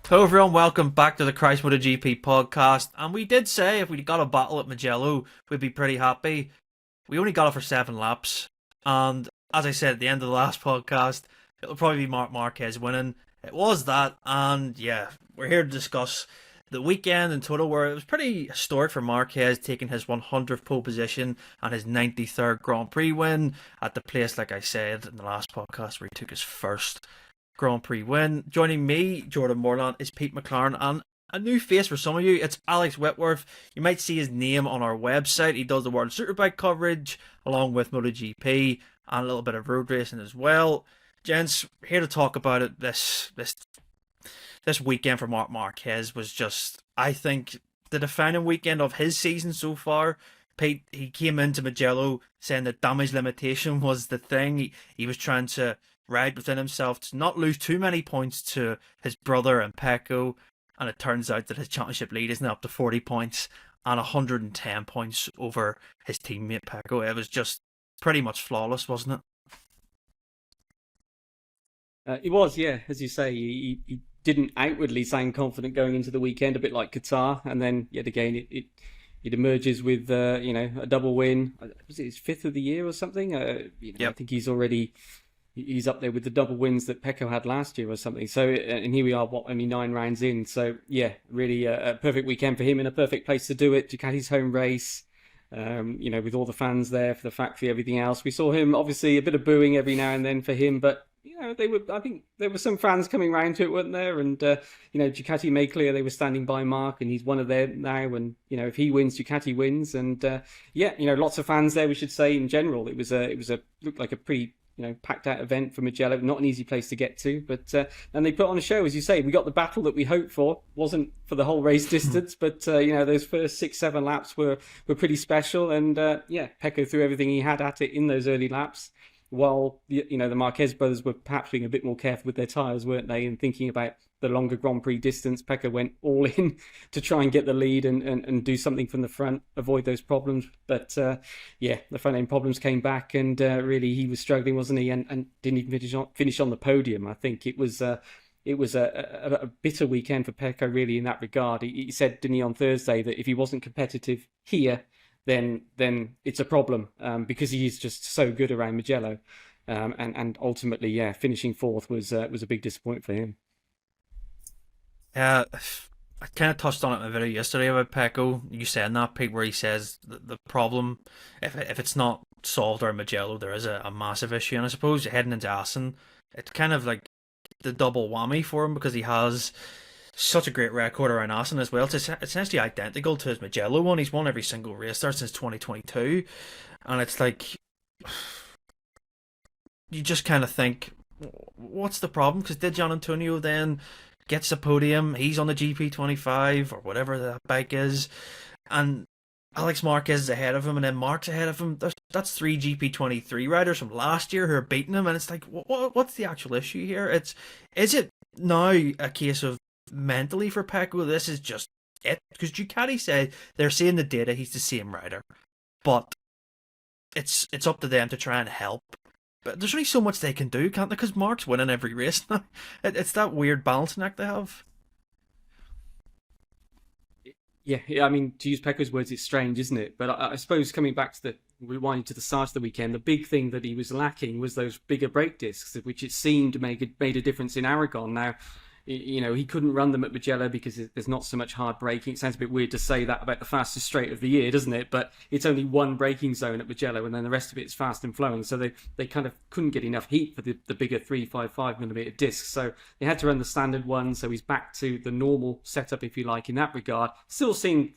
Hello everyone, welcome back to the Christ MotoGP podcast. And we did say if we got a battle at Mugello, we'd be pretty happy. We only got it for 7 laps. And as I said at the end of the last podcast, it'll probably be Marc Marquez winning. It was that. And yeah, we're here to discuss the weekend in total, where it was pretty historic for Marquez, taking his 100th pole position and his 93rd Grand Prix win at the place, like I said in the last podcast, where he took his first Grand Prix win. Joining me, Jordan Morland, is Pete McLaren, and a new face for some of you. It's Alex Whitworth. You might see his name on our website. He does the World Superbike coverage along with MotoGP and a little bit of road racing as well. Gents, here to talk about it. This weekend for Marc Marquez was just, I think, the defining weekend of his season so far. Pete, he came into Mugello saying that damage limitation was the thing. He was trying to ride within himself to not lose too many points to his brother and Pecco, and it turns out that his championship lead is now up to 40 points and 110 points over his teammate Pecco. It was just pretty much flawless, wasn't it? It was, yeah. As you say, he didn't outwardly sound confident going into the weekend, a bit like Qatar, and then yet again it emerges with a double win. Was it his 5th of the year or something? Yep. I think he's up there with the double wins that Pecco had last year or something. So, and here we are, only 9 rounds in. So, yeah, really a perfect weekend for him and a perfect place to do it. Ducati's home race, with all the fans there for the factory, everything else. We saw him, obviously, a bit of booing every now and then for him, but I think there were some fans coming round to it, weren't there? And Ducati made clear they were standing by Marc, and he's one of them now. And if he wins, Ducati wins. And lots of fans there. We should say in general, it looked like a pretty packed out event for Mugello. Not an easy place to get to, but and they put on a show, as you say. We got the battle that we hoped for. Wasn't for the whole race distance, but those first 6-7 laps were pretty special. And Pecco threw everything he had at it in those early laps, while the Marquez brothers were perhaps being a bit more careful with their tyres, weren't they, and thinking about the longer Grand Prix distance. Pecco went all in to try and get the lead and do something from the front, avoid those problems. But the front end problems came back, and really he was struggling, wasn't he? And didn't even finish on the podium. I think it was a bitter weekend for Pecco, really, in that regard. He said, didn't he, on Thursday, that if he wasn't competitive here, then it's a problem, because he is just so good around Mugello, and ultimately, finishing 4th was a big disappointment for him. Yeah, I kind of touched on it in a video yesterday about Pecco. You saying that, Pete, where he says the problem, if it's not solved around Mugello, there is a massive issue. And I suppose heading into Assen, it's kind of like the double whammy for him, because he has such a great record around Assen as well. It's essentially identical to his Mugello one. He's won every single race there since 2022. And it's like, you just kind of think, what's the problem? Because did Gian Antonio then gets the podium, he's on the GP25 or whatever that bike is, and Alex Marquez is ahead of him, and then Marc's ahead of him. That's 3 GP23 riders from last year who are beating him, and it's like, what's the actual issue here? Is it now a case of mentally for Pecco, this is just it? Because Ducati said they're seeing the data, he's the same rider, but it's up to them to try and help. But there's only so much they can do, can't they? Because Marc's winning every race now. It's that weird balancing act they have. Yeah, I mean, to use Pecco's words, it's strange, isn't it? But I suppose coming back to rewinding to the start of the weekend, the big thing that he was lacking was those bigger brake discs, which it seemed made a difference in Aragon. Now, he couldn't run them at Mugello because there's not so much hard braking. It sounds a bit weird to say that about the fastest straight of the year, doesn't it? But it's only one braking zone at Mugello, and then the rest of it is fast and flowing. So they kind of couldn't get enough heat for the bigger 355mm discs. So they had to run the standard one. So he's back to the normal setup, if you like, in that regard. Still seemed,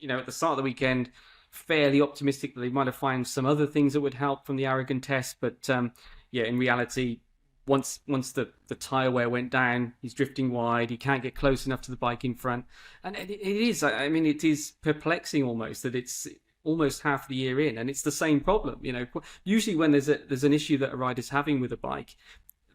at the start of the weekend, fairly optimistic that they might have found some other things that would help from the Aragon test. But in reality, once the tyre wear went down, he's drifting wide. He can't get close enough to the bike in front, and it is perplexing almost that it's almost half the year in, and it's the same problem. Usually when there's an issue that a rider's having with a bike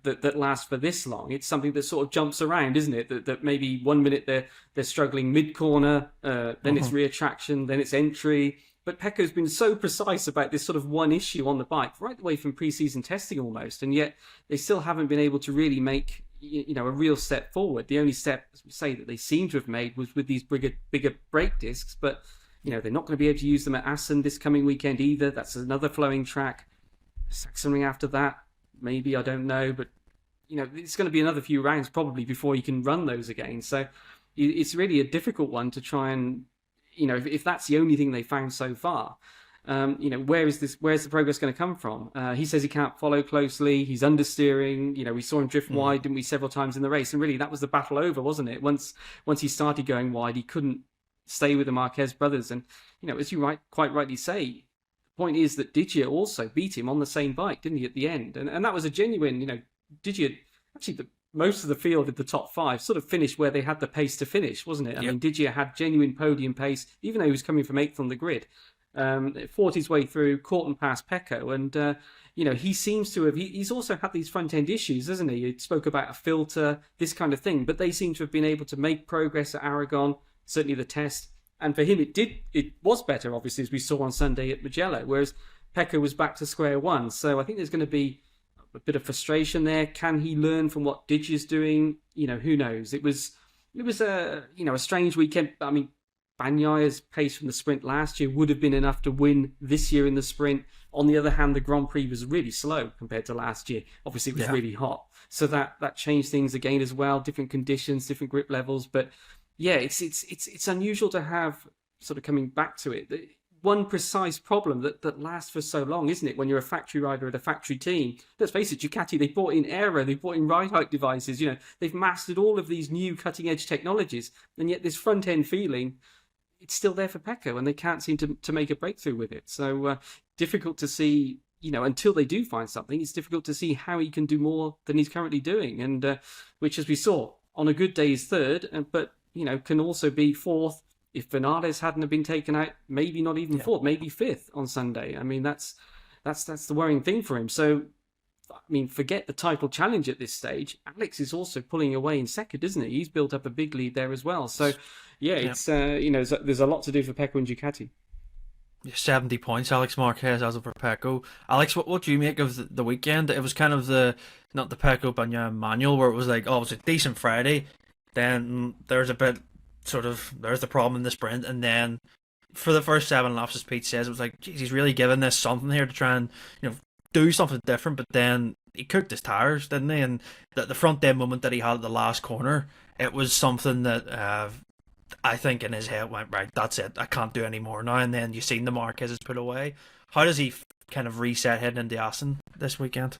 that lasts for this long, it's something that sort of jumps around, isn't it? That maybe 1 minute they're struggling mid corner, then it's rear traction, then it's entry. But Pecco's been so precise about this sort of one issue on the bike right away from pre-season testing almost, and yet they still haven't been able to really make a real step forward. The only step, as we say, that they seem to have made was with these bigger brake discs, but they're not going to be able to use them at Assen this coming weekend either. That's another flowing track. Sachsenring after that, maybe, I don't know, but it's going to be another few rounds probably before you can run those again. So it's really a difficult one to try and, if that's the only thing they found so far. Where's the progress going to come from? He says he can't follow closely. He's understeering. We saw him drift wide, didn't we, several times in the race? And really, that was the battle over, wasn't it? Once he started going wide, he couldn't stay with the Marquez brothers. And as you quite rightly say, the point is that Digia also beat him on the same bike, didn't he, at the end? And that was a genuine. Digia actually most of the field at the top 5 sort of finished where they had the pace to finish, wasn't it? I mean, Digia had genuine podium pace, even though he was coming from 8th on the grid. Fought his way through, caught and passed Pecco, and he seems to have. He's also had these front end issues, hasn't he? He spoke about a filter, this kind of thing, but they seem to have been able to make progress at Aragon, certainly the test, and for him it was better, obviously, as we saw on Sunday at Mugello, whereas Pecco was back to square one. So I think there's going to be a bit of frustration there. Can he learn from what Digia's doing? Who knows? It was a strange weekend. I mean, Bagnaia's pace from the sprint last year would have been enough to win this year in the sprint. On the other hand, the Grand Prix was really slow compared to last year. Obviously, it was really hot. So that changed things again as well. Different conditions, different grip levels. But yeah, it's unusual to have, sort of coming back to it, one precise problem that lasts for so long, isn't it? When you're a factory rider at a factory team. Let's face it, Ducati, they brought in aero, they brought in ride height devices. They've mastered all of these new cutting edge technologies. And yet this front end feeling, it's still there for Pecco, and they can't seem to make a breakthrough with it. So difficult to see, until they do find something, it's difficult to see how he can do more than he's currently doing. And which, as we saw, on a good day is third, but can also be fourth. If Vinales hadn't have been taken out, maybe not even fourth, maybe fifth on Sunday. I mean, that's the worrying thing for him. So, I mean, forget the title challenge at this stage. Alex is also pulling away in second, isn't he? He's built up a big lead there as well. So, it's there's a lot to do for Pecco and Ducati. 70 points, Alex Marquez as of for Pecco. Alex, what do you make of the weekend? It was kind of not the Pecco Bagnaia manual, where it was like, oh, it was a decent Friday. Then there's a bit, there's the problem in the sprint, and then for the first 7 laps, as Pete says, it was like, geez, he's really giving this something here to try and do something different. But then he cooked his tires, didn't he? And the front end moment that he had at the last corner, it was something that I think in his head went, right, that's it, I can't do any more now. And then you've seen the Marquez is put away. How does he kind of reset heading into Assen this weekend?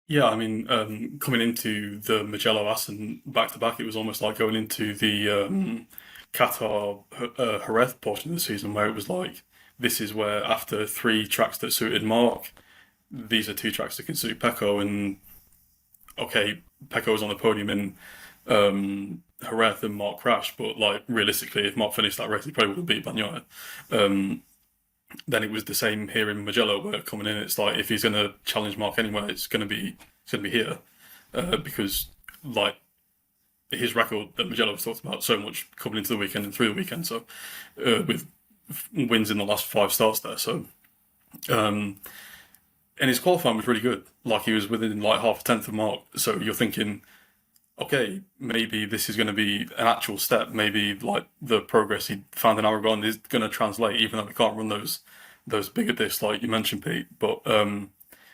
Yeah, I mean, coming into the Mugello Assen back-to-back, it was almost like going into the Qatar Jerez portion of the season, where it was like, this is where, after 3 tracks that suited Marc, these are 2 tracks that can suit Pecco. And okay, Pecco was on the podium in Jerez and Marc crashed, but like realistically, if Marc finished that race, he probably would have beat Bagnaia. Then it was the same here in Mugello, where coming in, it's like, if he's going to challenge Marc anywhere, it's going to be here, because like his record that Mugello was talked about so much coming into the weekend and through the weekend. So with wins in the last 5 starts there, so and his qualifying was really good. Like, he was within like half a tenth of Marc. So you're thinking, okay, maybe this is going to be an actual step. Maybe like the progress he found in Aragon is going to translate, even though we can't run those bigger discs like you mentioned, Pete. But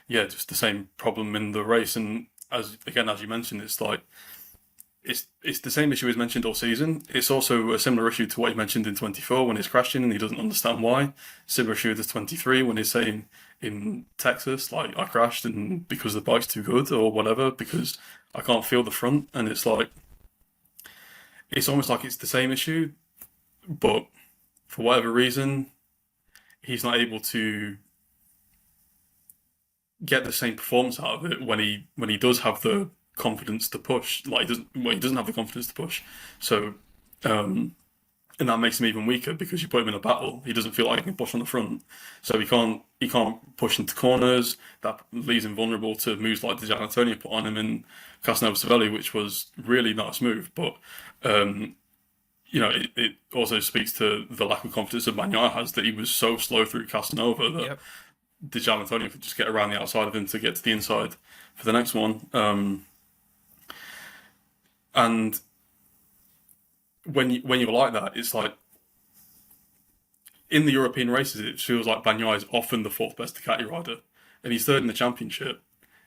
just the same problem in the race. And as you mentioned, it's like it's the same issue he's mentioned all season. It's also a similar issue to what he mentioned in 24 when he's crashing and he doesn't understand why. Similar issue with 23 when he's saying in Texas, like, I crashed and because the bike's too good or whatever, because I can't feel the front. And it's like, it's almost like it's the same issue, but for whatever reason, he's not able to get the same performance out of it when he does have the confidence to push. Like, he doesn't have the confidence to push. So, and that makes him even weaker, because you put him in a battle, he doesn't feel like he can push on the front. So he can't push into corners. That leaves him vulnerable to moves like the Gianantonio put on him in Casanova Savelli, which was really not smooth. But it also speaks to the lack of confidence that Bagnaia has, that he was so slow through Casanova that Di Gianantonio could just get around the outside of him to get to the inside for the next one. And when you're like that, it's like in the European races, it feels like Bagnaia is often the fourth best Ducati rider, and he's third in the championship.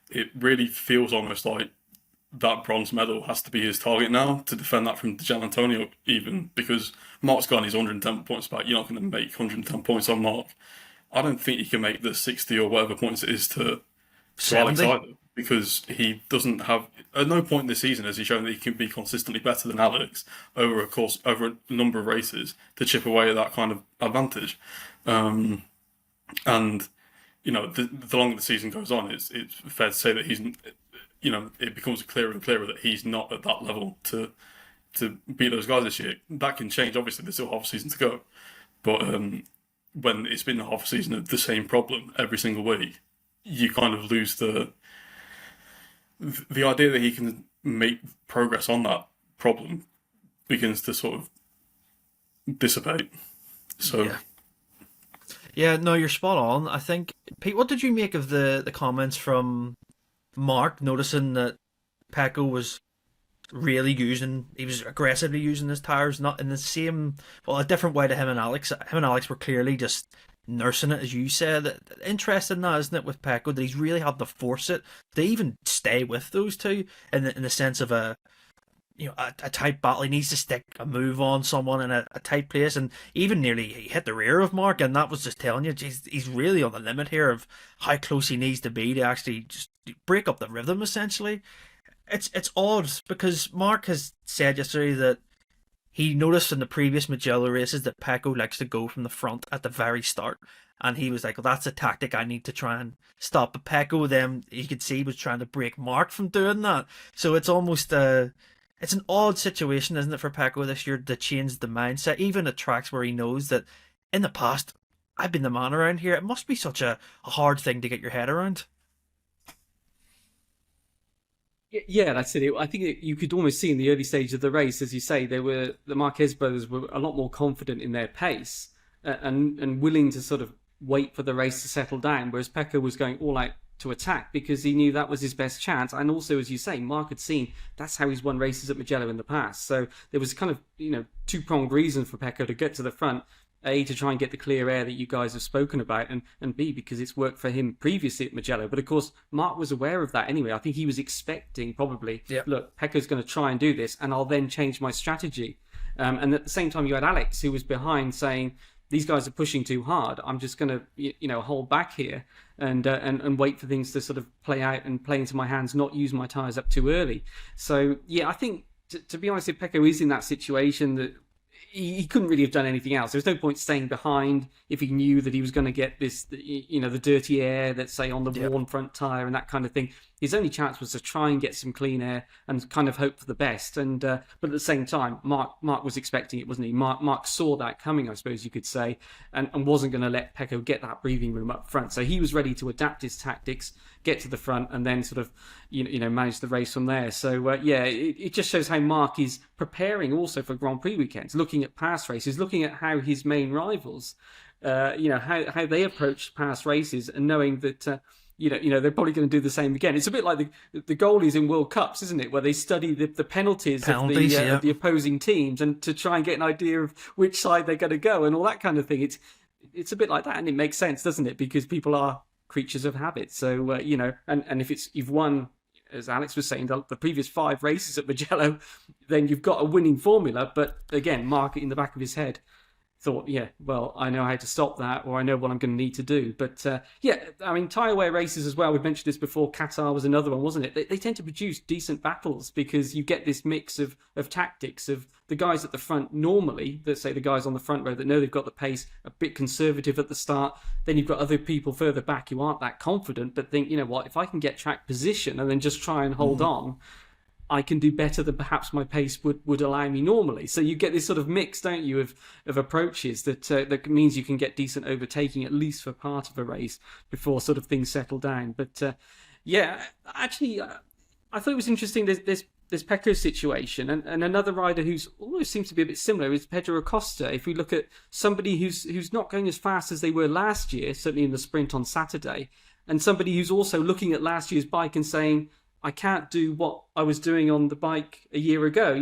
It really feels almost like that bronze medal has to be his target now to defend that from Gian Antonio, even because Marc's gone his 110 points back. You're not going to make 110 points on Marc. I don't think he can make the 60 or whatever points it is to Alex either, because he doesn't have, at no point this season has he shown that he can be consistently better than Alex over a number of races to chip away at that kind of advantage. And the longer the season goes on, it's fair to say that he's, it becomes clearer and clearer that he's not at that level to beat those guys this year. That can change. Obviously, there's still half a season to go, but when it's been a half a season of the same problem every single week, you kind of lose the idea that he can make progress on that problem begins to sort of dissipate. So. Yeah, no, you're spot on. I think, Pete, what did you make of the comments from Marc, noticing that Pecco was he was aggressively using his tyres, not in the same, a different way to him and Alex. Him and Alex were clearly just nursing it, as you said. Interesting now, isn't it, with Pecco, that he's really had to force it to even stay with those two in the sense of a tight battle. He needs to stick a move on someone in a tight place, and even nearly he hit the rear of Marc, and that was just telling you he's really on the limit here of how close he needs to be to actually just break up the rhythm, essentially. It's odd because Marc has said yesterday that he noticed in the previous Mugello races that Pecco likes to go from the front at the very start, and he was like, well, that's a tactic I need to try and stop. But Pecco then, you could see, was trying to break Marc from doing that. So it's almost it's an odd situation, isn't it, for Pecco this year to change the mindset, even at tracks where he knows that in the past, I've been the man around here. It must be such a hard thing to get your head around. Yeah, that's it. I think you could almost see in the early stage of the race, as you say, the Marquez brothers were a lot more confident in their pace and willing to sort of wait for the race to settle down, whereas Pecco was going all out to attack because he knew that was his best chance. And also, as you say, Marc had seen that's how he's won races at Mugello in the past. So there was kind of, two-pronged reason for Pecco to get to the front. A, to try and get the clear air that you guys have spoken about, and B, because it's worked for him previously at Mugello. But of course, Marc was aware of that anyway. I think he was expecting probably, look, Pecco's going to try and do this, and I'll then change my strategy. And at the same time, you had Alex, who was behind, saying, these guys are pushing too hard. I'm just going to, hold back here and wait for things to sort of play out and play into my hands, not use my tyres up too early. So, yeah, I think, to be honest, if Pecco is in that situation that he couldn't really have done anything else. There's no point staying behind if he knew that he was going to get this, the dirty air, let's say, on the worn front tyre and that kind of thing. His only chance was to try and get some clean air and kind of hope for the best. And but at the same time, Marc was expecting it, wasn't he? Marc saw that coming, I suppose you could say, and wasn't going to let Pecco get that breathing room up front. So he was ready to adapt his tactics, get to the front, and then sort of manage the race from there. So it just shows how Marc is preparing also for Grand Prix weekends, looking at past races, looking at how his main rivals, how they approach past races, and knowing that. They're probably going to do the same again. It's a bit like the goalies in World Cups, isn't it? Where they study the penalties of the opposing teams and to try and get an idea of which side they're going to go and all that kind of thing. It's a bit like that, and it makes sense, doesn't it? Because people are creatures of habit. So and if you've won, as Alex was saying, the previous 5 races at Mugello, then you've got a winning formula. But again, Marc in the back of his head thought, I know how to stop that, or I know what I'm going to need to do. But tyre wear races as well, we've mentioned this before, Qatar was another one, wasn't it? They tend to produce decent battles because you get this mix of tactics of the guys at the front normally, let's say the guys on the front row that know they've got the pace, a bit conservative at the start. Then you've got other people further back who aren't that confident, but think, if I can get track position and then just try and hold on, I can do better than perhaps my pace would allow me normally. So you get this sort of mix, don't you, of approaches that means you can get decent overtaking, at least for part of a race, before sort of things settle down. But actually, I thought it was interesting. There's Pecco's situation, and another rider who's almost seems to be a bit similar is Pedro Acosta. If we look at somebody who's not going as fast as they were last year, certainly in the sprint on Saturday, and somebody who's also looking at last year's bike and saying, I can't do what I was doing on the bike a year ago.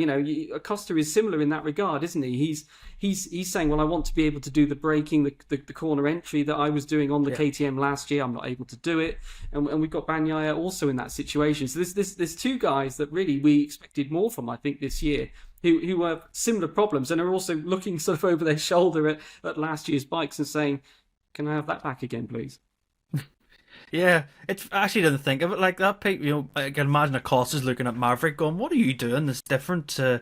Acosta is similar in that regard, isn't he? He's saying, well, I want to be able to do the braking, the corner entry that I was doing on the KTM last year. I'm not able to do it, and we've got Bagnaia also in that situation. So there's two guys that really we expected more from, I think, this year, who have similar problems and are also looking sort of over their shoulder at last year's bikes and saying, can I have that back again, please? Yeah, I actually didn't think of it like that, Pete. I can imagine Acosta's looking at Maverick going, what are you doing that's different to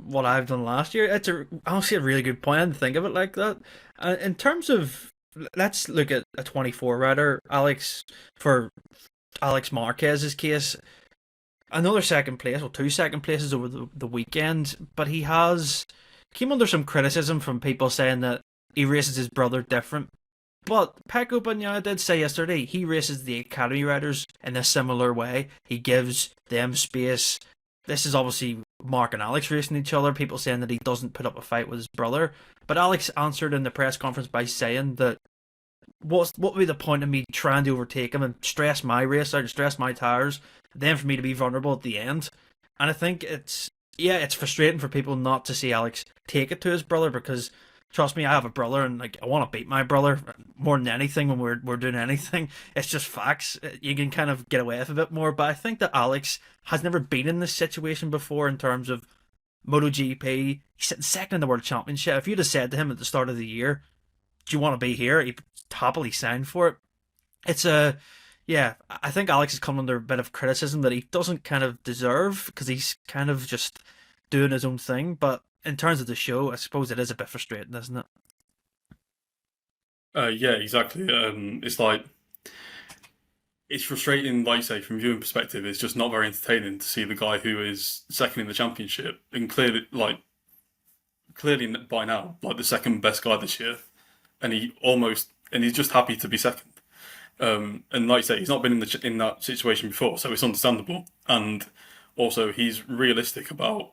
what I've done last year? It's honestly a really good point. I didn't think of it like that. In terms of, let's look at a 24 rider, for Alex Marquez's case. Another second place, well, 2 second places over the weekend, but he came under some criticism from people saying that he races his brother different. But Pecco Bagnaia did say yesterday he races the Academy riders in a similar way. He gives them space. This is obviously Mark and Alex racing each other, people saying that he doesn't put up a fight with his brother. But Alex answered in the press conference by saying that what would be the point of me trying to overtake him and stress my race out and stress my tyres, then for me to be vulnerable at the end? And I think it's frustrating for people not to see Alex take it to his brother, because trust me, I have a brother, and I want to beat my brother more than anything when we're doing anything. It's just facts. You can kind of get away with a bit more, but I think that Alex has never been in this situation before in terms of MotoGP. He's sitting second in the World Championship. If you'd have said to him at the start of the year, do you want to be here? He'd happily sign for it. I think Alex has come under a bit of criticism that he doesn't kind of deserve, because he's kind of just doing his own thing, but in terms of the show, I suppose it is a bit frustrating, isn't it? Yeah, exactly. It's frustrating, like you say, from viewing perspective. It's just not very entertaining to see the guy who is second in the championship and clearly by now, like the second best guy this year, and he's just happy to be second. And like you say, he's not been in that situation before, so it's understandable. And also, he's realistic about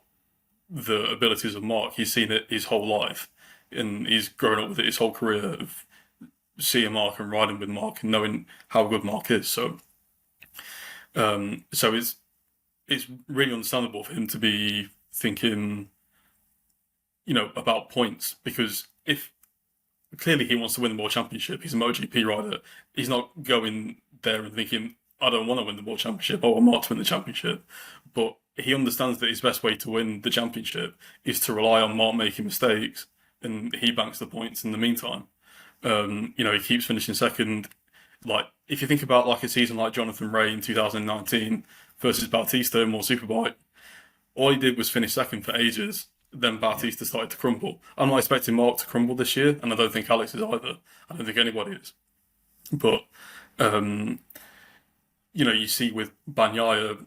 the abilities of Mark. He's seen it his whole life, and he's grown up with it his whole career of seeing Mark and riding with Mark and knowing how good Mark is. So it's really understandable for him to be thinking, about points, because if clearly he wants to win the World Championship, he's a MotoGP rider. He's not going there and thinking, I don't want to win the World Championship, I want Mark to win the championship. But he understands that his best way to win the championship is to rely on Mark making mistakes, and he banks the points in the meantime. He keeps finishing second. Like, if you think about like a season like Jonathan Rea in 2019 versus Bautista in More Superbike, all he did was finish second for ages. Then Bautista started to crumble. I'm not expecting Mark to crumble this year, and I don't think Alex is either. I don't think anybody is. But you see with Bagnaia,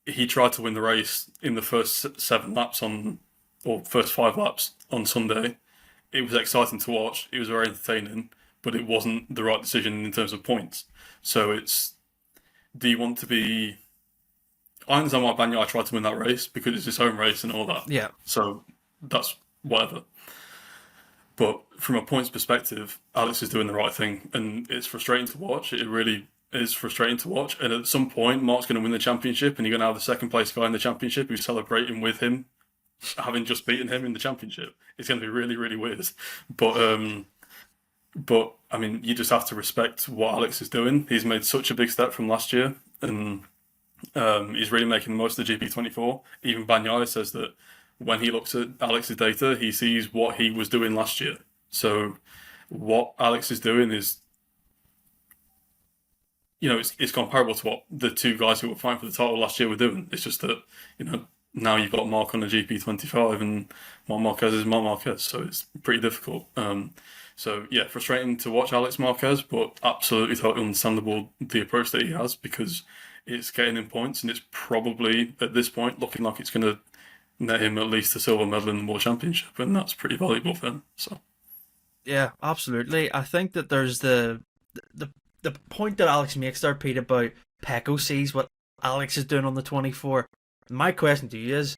he tried to win the race in the first first 5 laps on Sunday. It was exciting to watch. It was very entertaining, but it wasn't the right decision in terms of points. So do you want to be... I understand why Bagnaia tried to win that race, because it's his home race and all that. Yeah. So that's whatever. But from a points perspective, Alex is doing the right thing, and it's frustrating to watch. It really is frustrating to watch. And at some point, Mark's going to win the championship, and you're going to have the second place guy in the championship who's celebrating with him, having just beaten him in the championship. It's going to be really, really weird. But I mean, you just have to respect what Alex is doing. He's made such a big step from last year, and he's really making the most of the GP24. Even Bagnaia says that when he looks at Alex's data, he sees what he was doing last year. So what Alex is doing is, it's comparable to what the two guys who were fighting for the title last year were doing. It's just that, now you've got Mark on the GP25 and Marc Marquez is Marc Marquez, so it's pretty difficult. Frustrating to watch Alex Marquez, but absolutely totally understandable the approach that he has, because it's getting him points, and it's probably, at this point, looking like it's going to net him at least a silver medal in the World Championship, and that's pretty valuable for him. So, yeah, absolutely. I think that there's the point that Alex makes there, Pete, about Pecco sees what Alex is doing on the 24. My question to you is,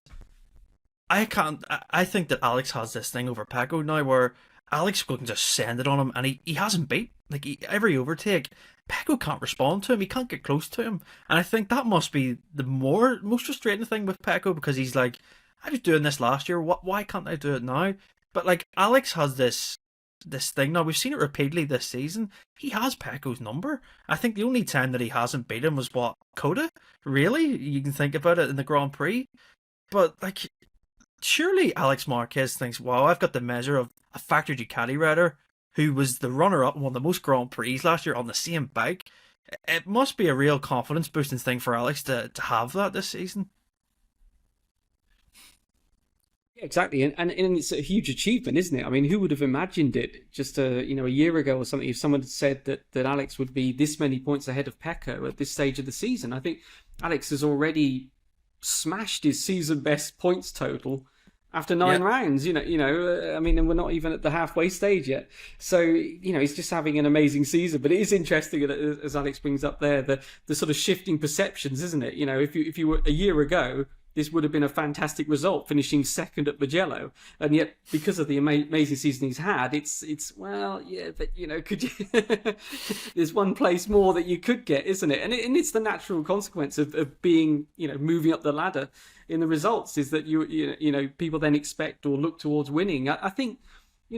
I think that Alex has this thing over Pecco now, where Alex can just send it on him, and he hasn't beat. Like, every overtake, Pecco can't respond to him. He can't get close to him. And I think that must be the most frustrating thing with Pecco, because he's like, I was doing this last year. Why can't I do it now? But like, Alex has this thing now. We've seen it repeatedly this season. He has Pecco's number. I think the only time that he hasn't beat him was what, Coda? Really? You can think about it in the Grand Prix. But like, surely Alex Marquez thinks, wow, I've got the measure of a factory Ducati rider who was the runner-up in one of the most Grand Prix last year on the same bike. It must be a real confidence-boosting thing for Alex to have that this season. Yeah, exactly, and it's a huge achievement, isn't it? I mean, who would have imagined it just a year ago or something? If someone had said that Alex would be this many points ahead of Pecco at this stage of the season, I think Alex has already smashed his season best points total after 9 rounds. I mean, and we're not even at the halfway stage yet. So he's just having an amazing season. But it is interesting, as Alex brings up there, the sort of shifting perceptions, isn't it? If you were a year ago, this would have been a fantastic result, finishing second at Mugello, and yet because of the amazing season he's had, it's well, yeah, but could you? There's one place more that you could get, isn't it? And it's the natural consequence of being moving up the ladder in the results, is that people then expect or look towards winning. I think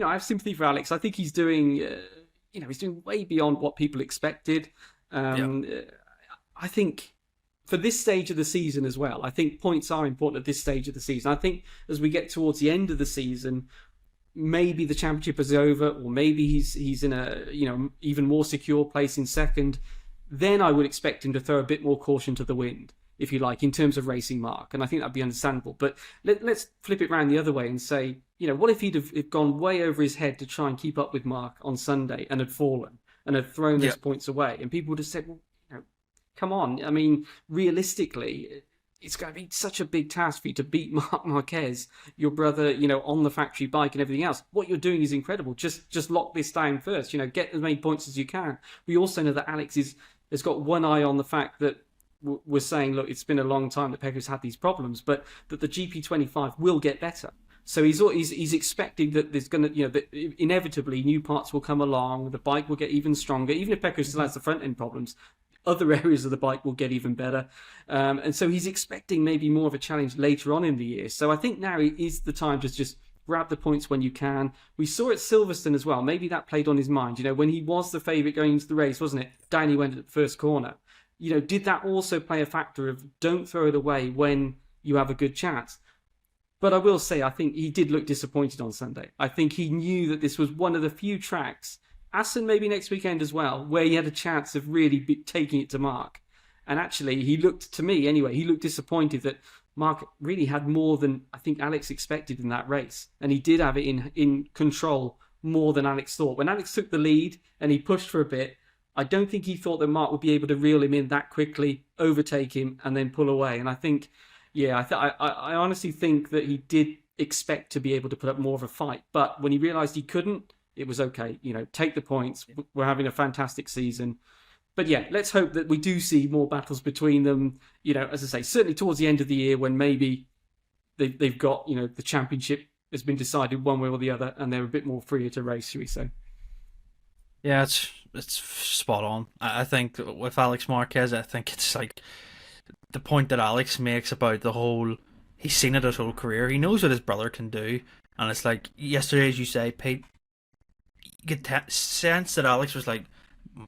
I have sympathy for Alex. I think he's doing he's doing way beyond what people expected. I think, for this stage of the season as well, I think points are important at this stage of the season. I think as we get towards the end of the season, maybe the championship is over, or maybe he's in a even more secure place in second. Then I would expect him to throw a bit more caution to the wind, if you like, in terms of racing Marc, and I think that'd be understandable. But let's flip it around the other way and say, what if he'd have gone way over his head to try and keep up with Marc on Sunday and had fallen and had thrown those points away, and people would have said, well, come on. I mean, realistically, it's going to be such a big task for you to beat Marc Marquez, your brother, on the factory bike and everything else. What you're doing is incredible. Just lock this down first. Get as many points as you can. We also know that Alex has got one eye on the fact that we're saying, look, it's been a long time that Pecco's had these problems, but that the GP25 will get better. So he's expecting that there's going to, that inevitably new parts will come along, the bike will get even stronger. Even if Pecco still has the front end problems, other areas of the bike will get even better. And so he's expecting maybe more of a challenge later on in the year. So I think now is the time to just grab the points when you can. We saw it at Silverstone as well. Maybe that played on his mind. When he was the favourite going into the race, wasn't it? Down he went at the first corner. Did that also play a factor of don't throw it away when you have a good chance? But I will say, I think he did look disappointed on Sunday. I think he knew that this was one of the few tracks, Assen maybe next weekend as well, where he had a chance of really taking it to Marc. And actually, he looked, to me anyway, he looked disappointed that Marc really had more than I think Alex expected in that race. And he did have it in control more than Alex thought. When Alex took the lead and he pushed for a bit, I don't think he thought that Marc would be able to reel him in that quickly, overtake him, and then pull away. And I think, I honestly think that he did expect to be able to put up more of a fight. But when he realised he couldn't, it was okay. Take the points. We're having a fantastic season. But yeah, let's hope that we do see more battles between them. As I say, certainly towards the end of the year when maybe they've got, the championship has been decided one way or the other and they're a bit more freer to race, should we say. Yeah, it's spot on. I think with Alex Marquez, I think it's like the point that Alex makes about the whole, he's seen it his whole career. He knows what his brother can do. And it's like, yesterday, as you say, Pete, you could sense that Alex was like,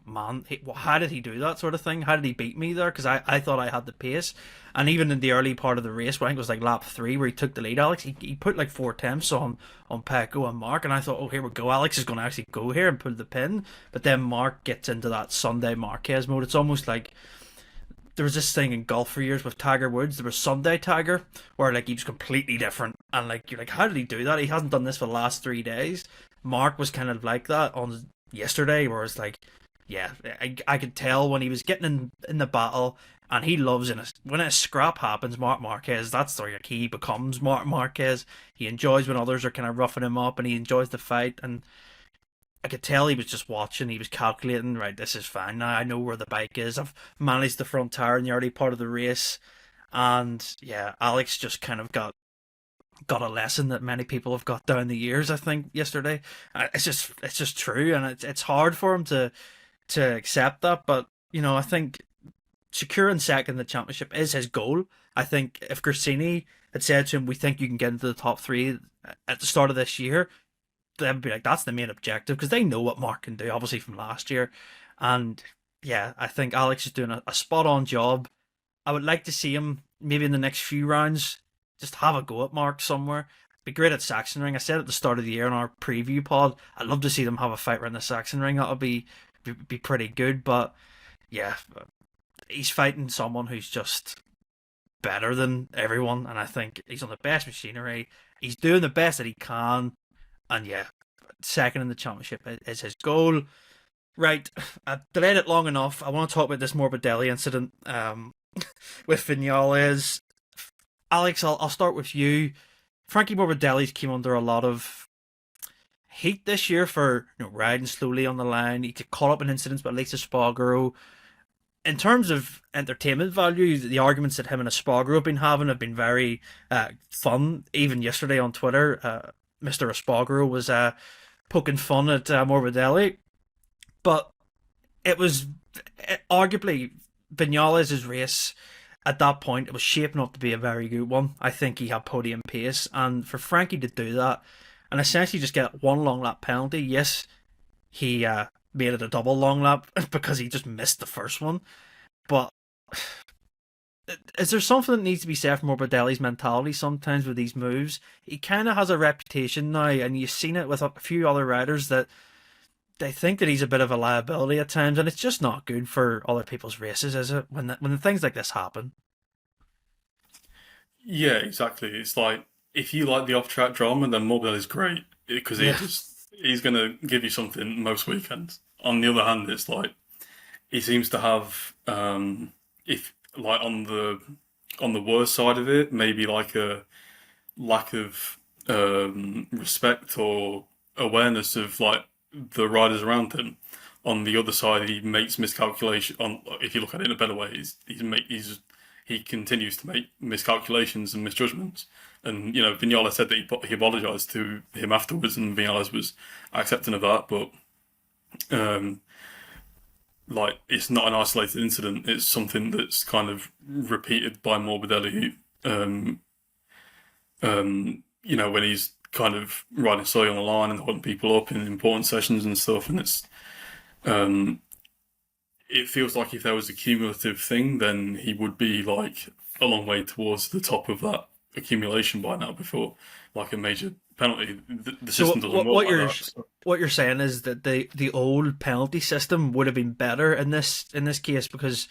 man, how did he do that sort of thing? How did he beat me there? Because I thought I had the pace. And even in the early part of the race, where I think it was like lap 3 where he took the lead, Alex, he put like 4 attempts on Pecco and Marc, and I thought, oh, here we go, Alex is going to actually go here and pull the pin. But then Marc gets into that Sunday Marquez mode. It's almost like there was this thing in golf for years with Tiger Woods. There was Sunday Tiger, where like he was completely different, and like you're like, how did he do that? He hasn't done this for the last 3 days. Marc was kind of like that on yesterday, where it's like, yeah, I could tell when he was getting in the battle, and he loves when a scrap happens, Marc Marquez, that's where he becomes Marc Marquez. He enjoys when others are kind of roughing him up, and he enjoys the fight, and I could tell he was just watching, he was calculating, right, this is fine now, I know where the bike is, I've managed the front tire in the early part of the race, and yeah, Alex just kind of got got a lesson that many people have got down the years. I think yesterday, it's just true, and it's hard for him to accept that. But I think securing second in the championship is his goal. I think if Grassini had said to him, "We think you can get into the top three at the start of this year," they'd be like, "That's the main objective," because they know what Mark can do, obviously from last year. And yeah, I think Alex is doing a spot on job. I would like to see him maybe in the next few rounds just have a go at Mark somewhere. Be great at Sachsenring. I said at the start of the year in our preview pod, I'd love to see them have a fight around the Sachsenring. That would be pretty good. But yeah, he's fighting someone who's just better than everyone, and I think he's on the best machinery. He's doing the best that he can, and yeah, second in the championship is his goal. Right, I've delayed it long enough. I want to talk about this Morbidelli incident with Vinales. Alex, I'll start with you. Frankie Morbidelli's came under a lot of heat this year for riding slowly on the line. He get caught up in incidents with Lisa Spargaro. In terms of entertainment value, the arguments that him and Espargaro have been very fun. Even yesterday on Twitter, Mr. Espargaro was poking fun at Morbidelli. But it was arguably Vinales' race at that point. It was shaping up to be a very good one. I think he had podium pace. And for Frankie to do that and essentially just get one long lap penalty, yes, he made it a double long lap because he just missed the first one. But is there something that needs to be said for Morbidelli's mentality sometimes with these moves? He kind of has a reputation now, and you've seen it with a few other riders, that they think that he's a bit of a liability at times, and it's just not good for other people's races, is it? When things like this happen. Yeah, exactly. It's like if you like the off-track drama, then Morbidelli's great because he's going to give you something most weekends. On the other hand, it's like he seems to have if like on the worst side of it, maybe like a lack of respect or awareness of like the riders around him. On the other side, he makes miscalculation. If you look at it in a better way, he continues to make miscalculations and misjudgments. And Vinales said that he apologized to him afterwards, and Vinales was accepting of that. But like it's not an isolated incident; it's something that's kind of repeated by Morbidelli. When he's kind of riding slowly on the line and holding people up in important sessions and stuff, and it feels like if there was a cumulative thing, then he would be like a long way towards the top of that accumulation by now before like a major penalty. The system doesn't work like that. What you're saying is that the old penalty system would have been better in this case, because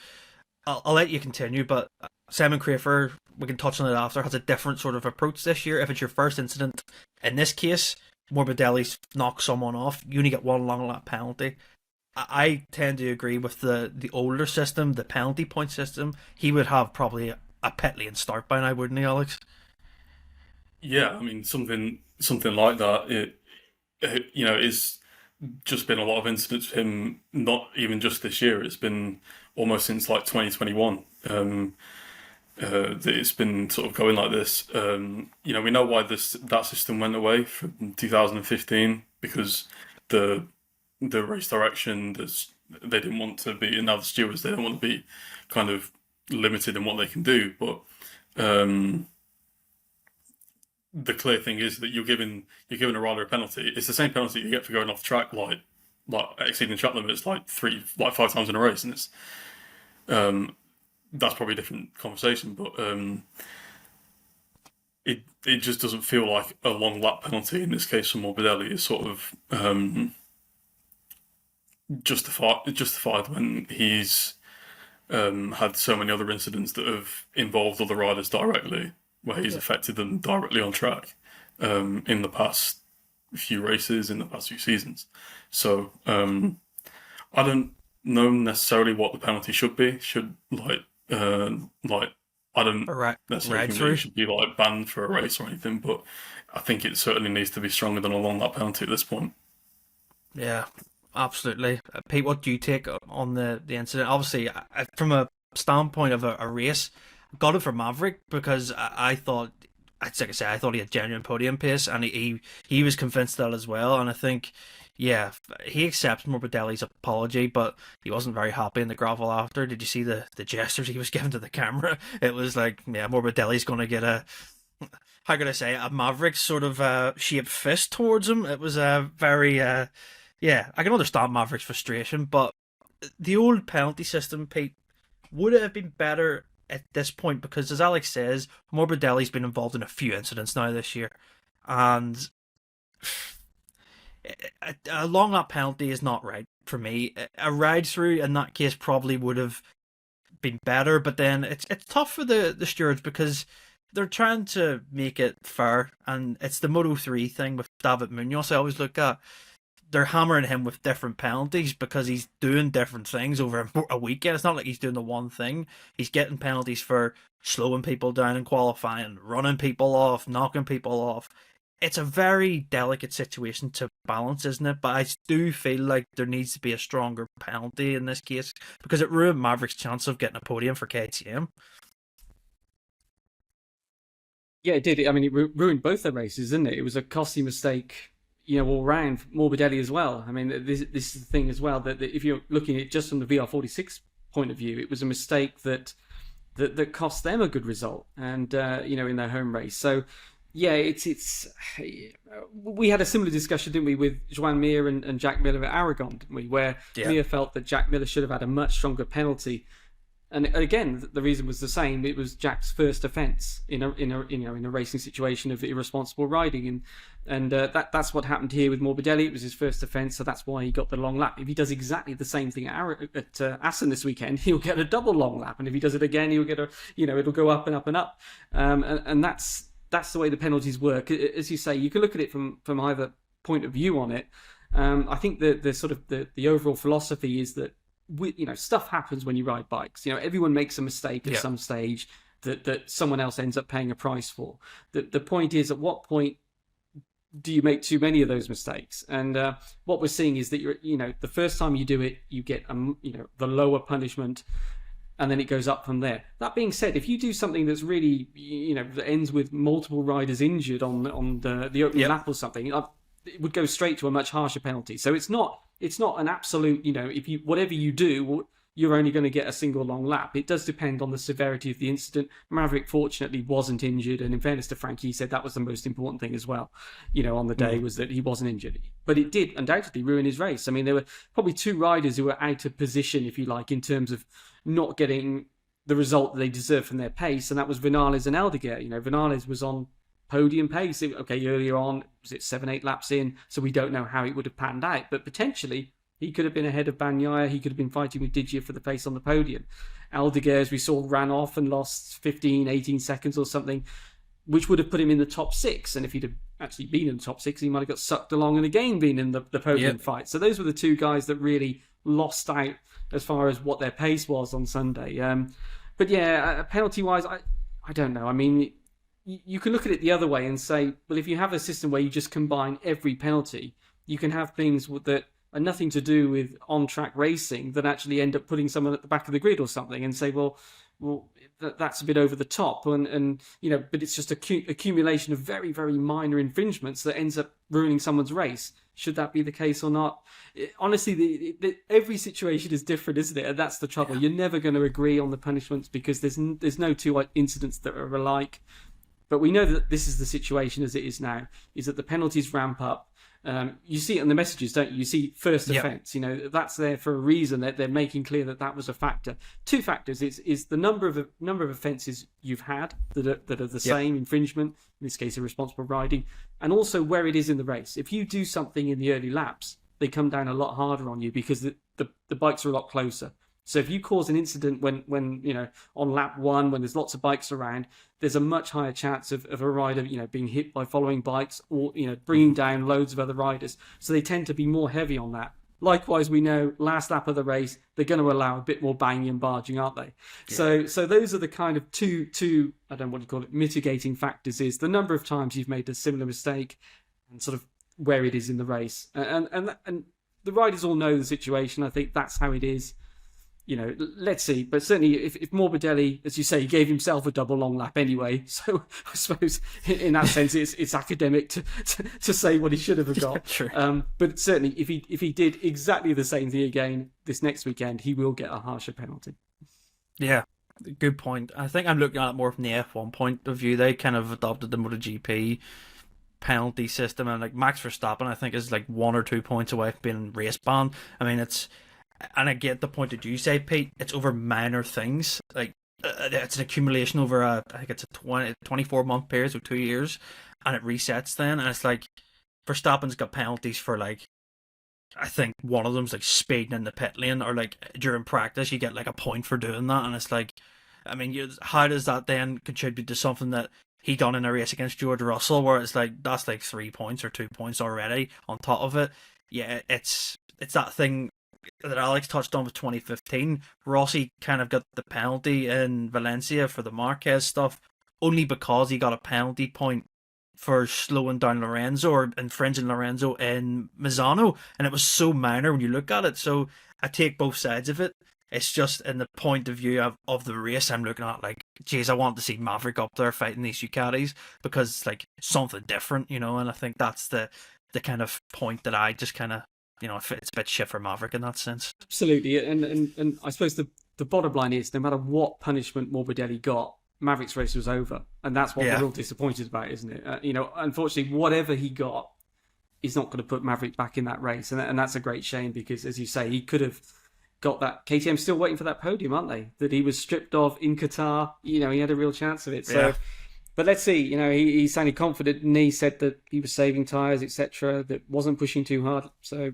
I'll let you continue, but Simon Crafer, we can touch on it after, has a different sort of approach this year. If it's your first incident, in this case, Morbidelli's knocked someone off, you only get one long lap penalty. I tend to agree with the older system, the penalty point system. He would have probably a pit lane start by now, wouldn't he, Alex? Yeah, I mean something like that. It's just been a lot of incidents with him. Not even just this year. It's been almost since like 2021. That it's been sort of going like this. We know why that system went away from 2015 because the race direction, they didn't want to be, and now the stewards, they don't want to be kind of limited in what they can do. But the clear thing is that you're giving a rider a penalty. It's the same penalty you get for going off track, like exceeding track limits like 5 times in a race, and it's that's probably a different conversation. But it just doesn't feel like a long lap penalty in this case for Morbidelli. It's sort of justified when he's had so many other incidents that have involved other riders directly, where he's affected them directly on track in the past few races, in the past few seasons. So I don't know necessarily what the penalty should be. I don't necessarily think it should be like banned for a race or anything, but I think it certainly needs to be stronger than a long lap penalty at this point. Yeah, absolutely. Pete, what do you take on the incident? Obviously, from a standpoint of a race, I got it for Maverick because I thought like I say, I thought he had genuine podium pace, and he was convinced of that as well. And I think, yeah, he accepts Morbidelli's apology, but he wasn't very happy in the gravel after. Did you see the gestures he was giving to the camera? It was like, yeah, Morbidelli's going to get a, how could I say, a Maverick sort of shaped fist towards him. It was a very, yeah, I can understand Maverick's frustration, but the old penalty system, Pete, would it have been better at this point? Because as Alex says, Morbidelli's been involved in a few incidents now this year, and a long lap penalty is not right for me. A ride through in that case probably would have been better, but then it's tough for the stewards because they're trying to make it fair, and it's the Moto3 thing with David Munoz I always look at. They're hammering him with different penalties because he's doing different things over a weekend. It's not like he's doing the one thing. He's getting penalties for slowing people down in qualifying, running people off, knocking people off. It's a very delicate situation to balance, isn't it? But I do feel like there needs to be a stronger penalty in this case because it ruined Maverick's chance of getting a podium for KTM. Yeah, it did. I mean, it ruined both their races, didn't it? It was a costly mistake, all round. Morbidelli as well. I mean, this is the thing as well, that if you're looking at it just from the VR46 point of view, it was a mistake that cost them a good result, and in their home race. So, yeah, it's we had a similar discussion, didn't we, with Joan Mir and Jack Miller at Aragon, didn't we? Where Mir felt that Jack Miller should have had a much stronger penalty. And again, the reason was the same. It was Jack's first offence in a racing situation of irresponsible riding, and that's what happened here with Morbidelli. It was his first offence, so that's why he got the long lap. If he does exactly the same thing at Assen this weekend, he'll get a double long lap, and if he does it again, he'll get it'll go up and up and up, and that's the way the penalties work. As you say, you can look at it from either point of view on it. I think the sort of the overall philosophy is that, stuff happens when you ride bikes. Everyone makes a mistake at some stage that someone else ends up paying a price for. The point is, at what point do you make too many of those mistakes? And what we're seeing is that the first time you do it, you get the lower punishment, and then it goes up from there. That being said, if you do something that's really that ends with multiple riders injured on the opening lap or something, it would go straight to a much harsher penalty. So it's not an absolute, if whatever you do, you're only going to get a single long lap. It does depend on the severity of the incident. Maverick fortunately wasn't injured, and in fairness to Frank, he said that was the most important thing as well, on the day, was that he wasn't injured. But it did undoubtedly ruin his race. I mean, there were probably two riders who were out of position, if you like, in terms of not getting the result that they deserved from their pace, and that was Vinales and Aldeguer. Vinales was on podium pace. Earlier on, was it 7-8 laps in? So we don't know how it would have panned out, but potentially he could have been ahead of Bagnaia. He could have been fighting with Digia for the place on the podium. Aldeguer, as we saw, ran off and lost 15, 18 seconds or something, which would have put him in the top six. And if he'd have actually been in the top six, he might have got sucked along and again been in the podium fight. So those were the two guys that really lost out as far as what their pace was on Sunday. But yeah, penalty-wise, I don't know. I mean, you can look at it the other way and say, well, if you have a system where you just combine every penalty, you can have things that are nothing to do with on-track racing that actually end up putting someone at the back of the grid or something, and say, well, that's a bit over the top, and but it's just accumulation of very, very minor infringements that ends up ruining someone's race. Should that be the case or not? Honestly, every situation is different, isn't it? And that's the trouble. You're never going to agree on the punishments because there's no two incidents that are alike. But we know that this is the situation as it is now, is that the penalties ramp up. You see it in the messages, don't you? You see first offence. That's there for a reason. That they're making clear that was a factor. Two factors is the number of offences you've had that are the same infringement, in this case irresponsible riding, and also where it is in the race. If you do something in the early laps, they come down a lot harder on you because the bikes are a lot closer. So if you cause an incident when on lap one, when there's lots of bikes around, there's a much higher chance of a rider being hit by following bikes or bringing down loads of other riders. So they tend to be more heavy on that. Likewise, we know last lap of the race, they're going to allow a bit more banging and barging, aren't they? Yeah. So those are the kind of two I don't know what you call it, mitigating factors, is the number of times you've made a similar mistake and sort of where it is in the race. And the riders all know the situation. I think that's how it is. let's see. But certainly, if Morbidelli, as you say, he gave himself a double long lap anyway, so I suppose in that sense, it's academic to say what he should have got. True. But certainly, if he did exactly the same thing again this next weekend, he will get a harsher penalty. Yeah, good point. I think I'm looking at it more from the F1 point of view. They kind of adopted the MotoGP penalty system, and like Max Verstappen, I think, is like 1 or 2 points away from being race banned. I mean, and I get the point that you say, Pete. It's over minor things. Like it's an accumulation over I think it's a 24-month period, so 2 years, and it resets then. And it's like Verstappen's got penalties for like, I think one of them's like speeding in the pit lane, or like during practice you get like a point for doing that, and it's like, I mean, how does that then contribute to something that he done in a race against George Russell, where it's like that's like 3 points or 2 points already on top of it? Yeah, it's that thing that Alex touched on with 2015. Rossi kind of got the penalty in Valencia for the Marquez stuff only because he got a penalty point for slowing down Lorenzo or infringing Lorenzo in Misano, and it was so minor when you look at it. So I take both sides of it. It's just in the point of view of the race, I'm looking at like, geez, I want to see Maverick up there fighting these Ducatis because it's like something different, and I think that's the kind of point that I just kind of, it's a bit shit for Maverick in that sense. Absolutely, and I suppose the bottom line is, no matter what punishment Morbidelli got, Maverick's race was over, and that's what we're all disappointed about, isn't it? Unfortunately, whatever he got is not going to put Maverick back in that race, and that's a great shame because, as you say, he could have got that. KTM's still waiting for that podium, aren't they? That he was stripped of in Qatar. He had a real chance of it. So, yeah. But let's see. He sounded confident, and he said that he was saving tyres, etc. That wasn't pushing too hard. So,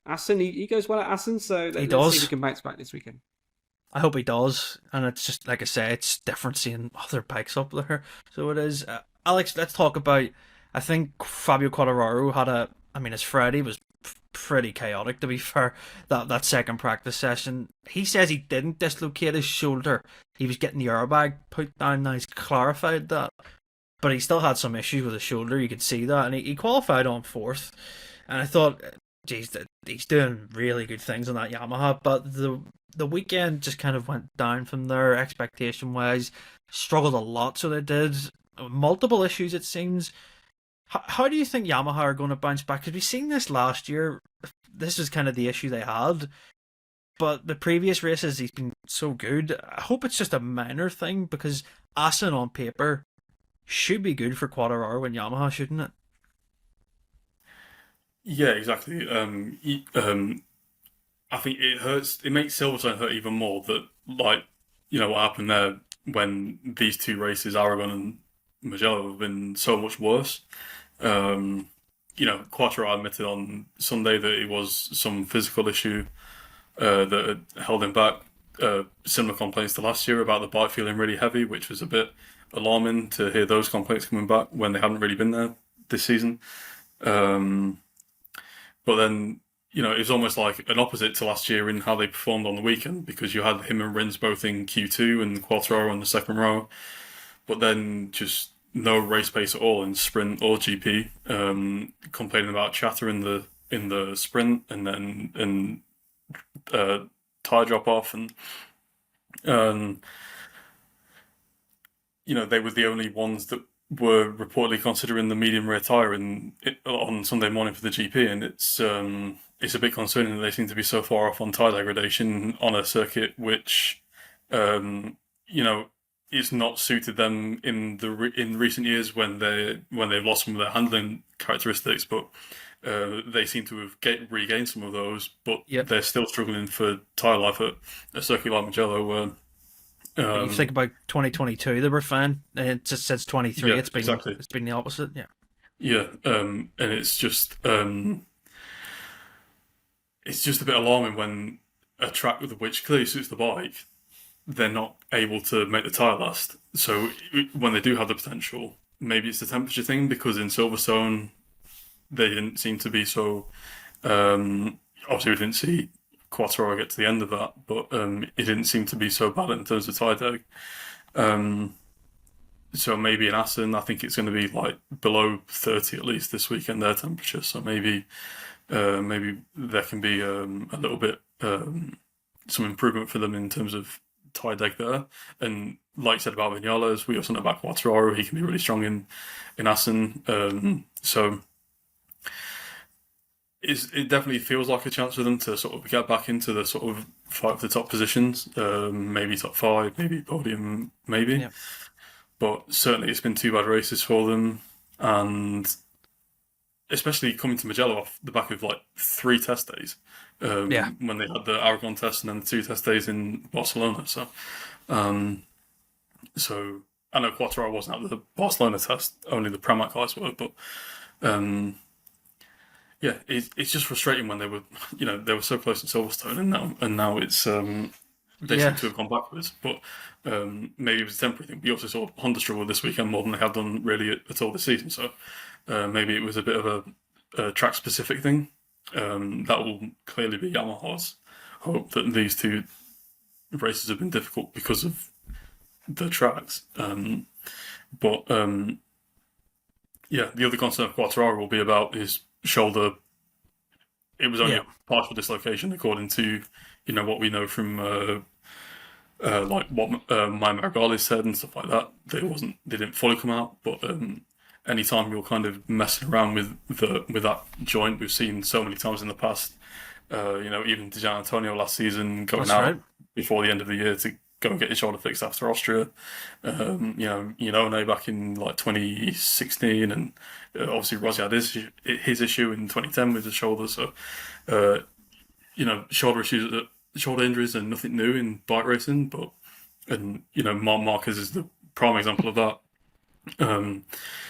Assen, he goes well at Assen. So let's see if he can bounce back this weekend. I hope he does, and it's just like I say, it's different seeing other bikes up there. So it is. Alex, let's talk about. I think Fabio Quartararo had his Friday was pretty chaotic, to be fair. That second practice session, he says he didn't dislocate his shoulder. He was getting the airbag put down. Now he's clarified that, but he still had some issues with his shoulder. You could see that, and he qualified on 4th. And I thought, geez, he's doing really good things on that Yamaha, but the weekend just kind of went down from there, expectation-wise. Struggled a lot, so they did. Multiple issues, it seems. How do you think Yamaha are going to bounce back? Because we've seen this last year. This is kind of the issue they had. But the previous races, he's been so good. I hope it's just a minor thing, because Assen on paper should be good for Quartararo and Yamaha, shouldn't it? Yeah, exactly. I think it hurts. It makes Silverstone hurt even more that, like, what happened there when these two races, Aragon and Mugello, have been so much worse. Quartararo admitted on Sunday that it was some physical issue that had held him back. Similar complaints to last year about the bike feeling really heavy, which was a bit alarming to hear those complaints coming back when they hadn't really been there this season. But then, it was almost like an opposite to last year in how they performed on the weekend, because you had him and Rins both in Q2 and Quartararo on the second row, but then just no race pace at all in sprint or GP. Complaining about chatter in the sprint, and then tire drop off, and they were the only ones that were reportedly considering the medium rear tyre on Sunday morning for the GP, and it's a bit concerning that they seem to be so far off on tyre degradation on a circuit which is not suited them in recent years when they've lost some of their handling characteristics, but they seem to have regained some of those, but they're still struggling for tyre life at a circuit like Mugello, where you think about 2022, they were fine, and it just says 23. Yeah, it's been exactly. It's been the opposite. And it's just a bit alarming when a track which clearly suits the bike, they're not able to make the tyre last. So when they do have the potential, maybe it's the temperature thing, because in Silverstone they didn't seem to be so. Obviously, we didn't see Quartararo get to the end of that, but it didn't seem to be so bad in terms of tyre deg. So maybe in Assen, I think it's going to be like below 30 at least this weekend, their temperature. So maybe there can be a little bit some improvement for them in terms of tie deg there. And like you said about Vinales, we also know about Quartararo. He can be really strong in Assen. So it definitely feels like a chance for them to sort of get back into the sort of fight for the top positions. Maybe top 5, maybe podium, maybe. Yeah. But certainly it's been 2 bad races for them, and especially coming to Mugello off the back of like 3 test days. When they had the Aragon test and then the 2 test days in Barcelona. So I know Quartararo wasn't at the Barcelona test, only the Pramac guys were, but yeah, it's just frustrating when they were so close to Silverstone, and now it's they seem to have gone backwards. But maybe it was a temporary thing. We also saw Honda struggle this weekend more than they have done really at all this season. So maybe it was a bit of a track specific thing. That will clearly be Yamaha's hope, that these 2 races have been difficult because of the tracks. But the other concern of Quartararo will be about his shoulder. It was only a partial dislocation, according to what we know from like what Marc Marquez said and stuff like that. They didn't fully come out, but anytime you're kind of messing around with that joint, we've seen so many times in the past. Even Gian Antonio last season going out before the end of the year to go and get his shoulder fixed after Austria. Back in like 2016, and obviously Rossi had his issue in 2010 with his shoulder. So, shoulder injuries are nothing new in bike racing, but Marc Marquez is the prime example of that.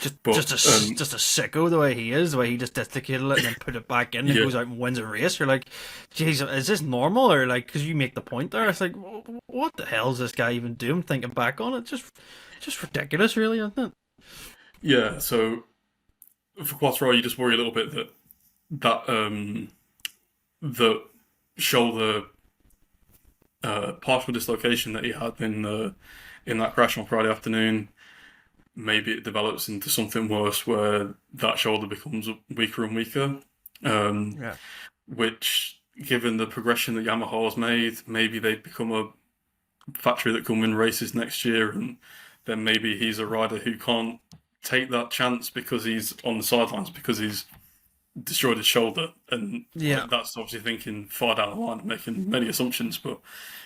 Just a sicko the way he is, the way he just dislocated it and then put it back in and goes out and wins a race. You're like, geez, is this normal? Or like, because you make the point there, it's like, what the hell is this guy even doing? Thinking back on it, just ridiculous, really, isn't it? Yeah. So for Quartararo, you just worry a little bit that the shoulder partial dislocation that he had in that crash on Friday afternoon. Maybe it develops into something worse where that shoulder becomes weaker and weaker. Which, given the progression that Yamaha has made, maybe they become a factory that can win races next year, and then maybe he's a rider who can't take that chance because he's on the sidelines because he's destroyed his shoulder. And that's obviously thinking far down the line and making many assumptions, but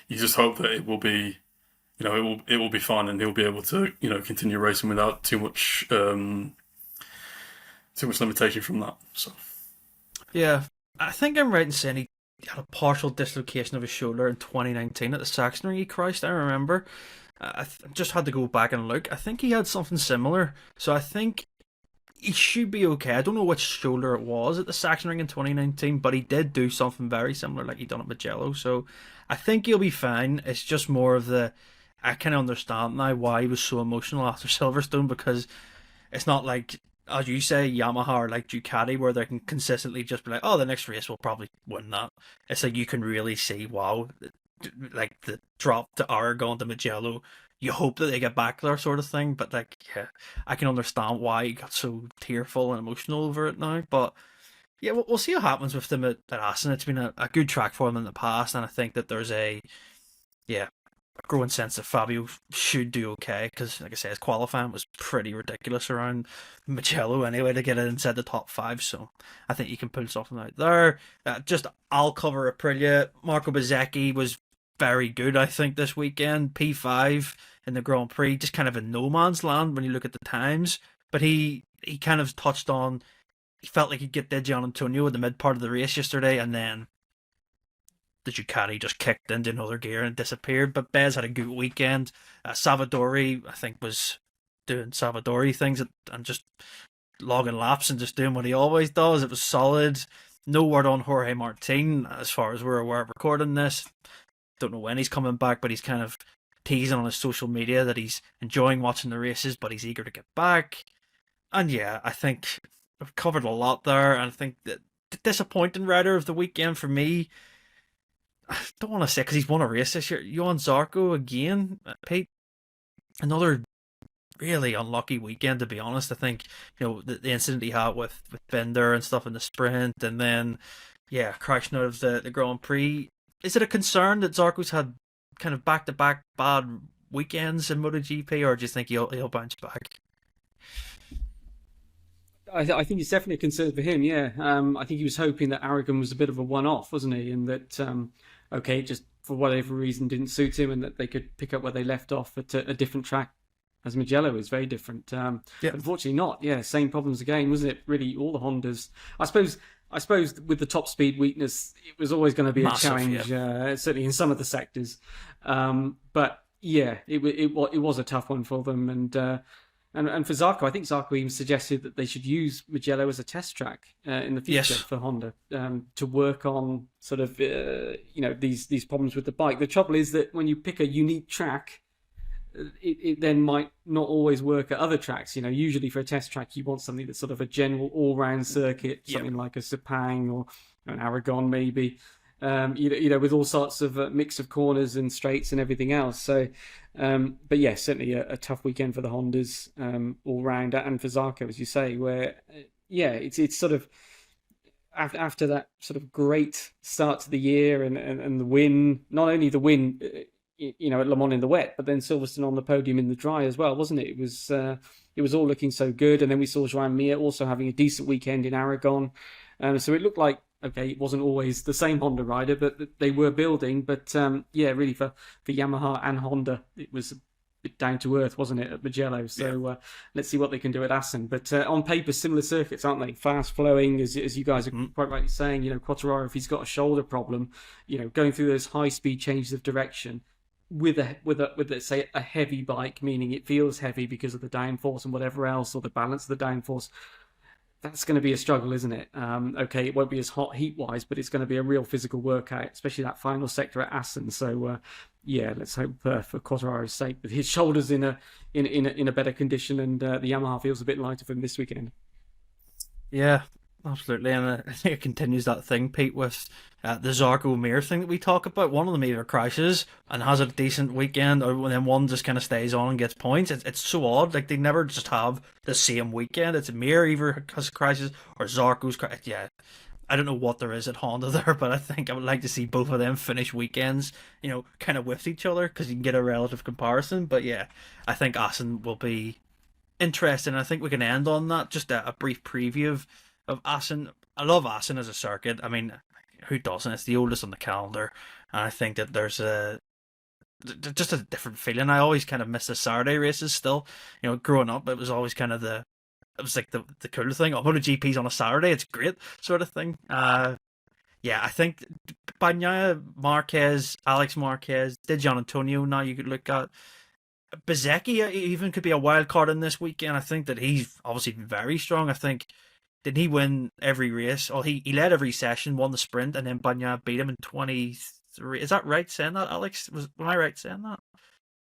you just hope that it will be it will be fine, and he'll be able to, continue racing without too much limitation from that. So, yeah, I think I'm right in saying he had a partial dislocation of his shoulder in 2019 at the Sachsenring Christ. I remember. I just had to go back and look. I think he had something similar, so I think he should be okay. I don't know which shoulder it was at the Sachsenring in 2019, but he did do something very similar, like he done at Mugello. So I think he'll be fine. It's just more of I kind of understand now why he was so emotional after Silverstone, because it's not like, as you say, Yamaha or like Ducati, where they can consistently just be like, oh, the next race will probably win that. It's like you can really see, wow, like the drop to Aragon to Mugello, you hope that they get back there sort of thing. But like, yeah, I can understand why he got so tearful and emotional over it now. But yeah, we'll see what happens with them at Assen. It's been a good track for them in the past, and I think that there's a growing sense that Fabio should do okay, because like I say, his qualifying was pretty ridiculous around Mugello anyway to get it inside the top 5, so I think you can pull something out there. I'll cover Aprilia. Marco Bezzecchi was very good, I think, this weekend. P5 in the Grand Prix, just kind of in no man's land when you look at the times, but he kind of touched on, he felt like he'd get dead Gian Antonio at the mid part of the race yesterday, and then the Ducati just kicked into another gear and disappeared. But Bez had a good weekend. Savadori, I think, was doing Savadori things and just logging laps and just doing what he always does. It was solid. No word on Jorge Martin as far as we're aware of recording this. Don't know when he's coming back, but he's kind of teasing on his social media that he's enjoying watching the races, but he's eager to get back. And yeah, I think I've covered a lot there, and I think that the disappointing rider of the weekend for me, I don't want to say because he's won a race this year, Johan Zarco again, Pete. Another really unlucky weekend, to be honest. I think, the incident he had with Binder and stuff in the sprint, and then, crashing out of the Grand Prix. is it a concern that Zarco's had kind of back-to-back bad weekends in MotoGP, or do you think he'll bounce back? I think it's definitely a concern for him. Yeah, I think he was hoping that Aragon was a bit of a one-off, wasn't he? And that okay, just for whatever reason didn't suit him, and that they could pick up where they left off at a different track. As Mugello is very different. Unfortunately, not. Yeah, same problems again, wasn't it? Really, all the Hondas. I suppose with the top speed weakness, it was always going to be a challenge. Certainly in some of the sectors. But yeah, it was a tough one for them, and for Zarco, I think Zarco even suggested that they should use Mugello as a test track in the future for Honda to work on sort of these problems with the bike. The trouble is that when you pick a unique track, it then might not always work at other tracks. Usually for a test track, you want something that's sort of a general all-round circuit, something like a Sepang or an Aragon maybe. With all sorts of mix of corners and straights and everything else. So, but yeah, certainly a tough weekend for the Hondas all round, and for Zarco, as you say, where it's sort of after that sort of great start to the year and the win, not only the win, at Le Mans in the wet, but then Silverstone on the podium in the dry as well, wasn't it? It was all looking so good, and then we saw Joan Mir also having a decent weekend in Aragon, so it looked like. Okay, it wasn't always the same Honda rider, but they were building. But really for Yamaha and Honda, it was a bit down to earth, wasn't it, at Mugello? So let's see what they can do at Assen. But on paper, similar circuits, aren't they? Fast flowing, as you guys are quite rightly saying. Quartararo, if he's got a shoulder problem, going through those high speed changes of direction with let's say a heavy bike, meaning it feels heavy because of the downforce and whatever else, or the balance of the downforce. That's going to be a struggle, isn't it? Okay, it won't be as hot heat-wise, but it's going to be a real physical workout, especially that final sector at Assen. So, let's hope for Quartararo's sake that his shoulders in a better condition, and the Yamaha feels a bit lighter for him this weekend. Yeah, absolutely, and I think it continues that thing, Pete, with the Zarco Mir thing that we talk about. One of them either crashes and has a decent weekend, or then one just kind of stays on and gets points. It's so odd. Like, they never just have the same weekend. It's Mir either has crashes or Zarco's crashes. Yeah, I don't know what there is at Honda there, but I think I would like to see both of them finish weekends, kind of with each other, because you can get a relative comparison. But yeah, I think Assen will be interesting. I think we can end on that. Just a brief preview of Assen. I love Assen as a circuit. I mean, who doesn't? It's the oldest on the calendar, and I think that there's just a different feeling. I always kind of miss the Saturday races still. Growing up, it was always kind of it was like the cool thing. Oh, MotoGP's on a Saturday, it's great sort of thing. I think Bagnaia, Marquez, Alex Marquez, Di Gianantonio. Now you could look at Bezzecchi, even could be a wild card in this weekend. I think that he's obviously very strong. I think. Did he win every race? Oh, he led every session, won the sprint, and then Bagnaia beat him in 23. Is that right saying that, Alex? Am I right saying that?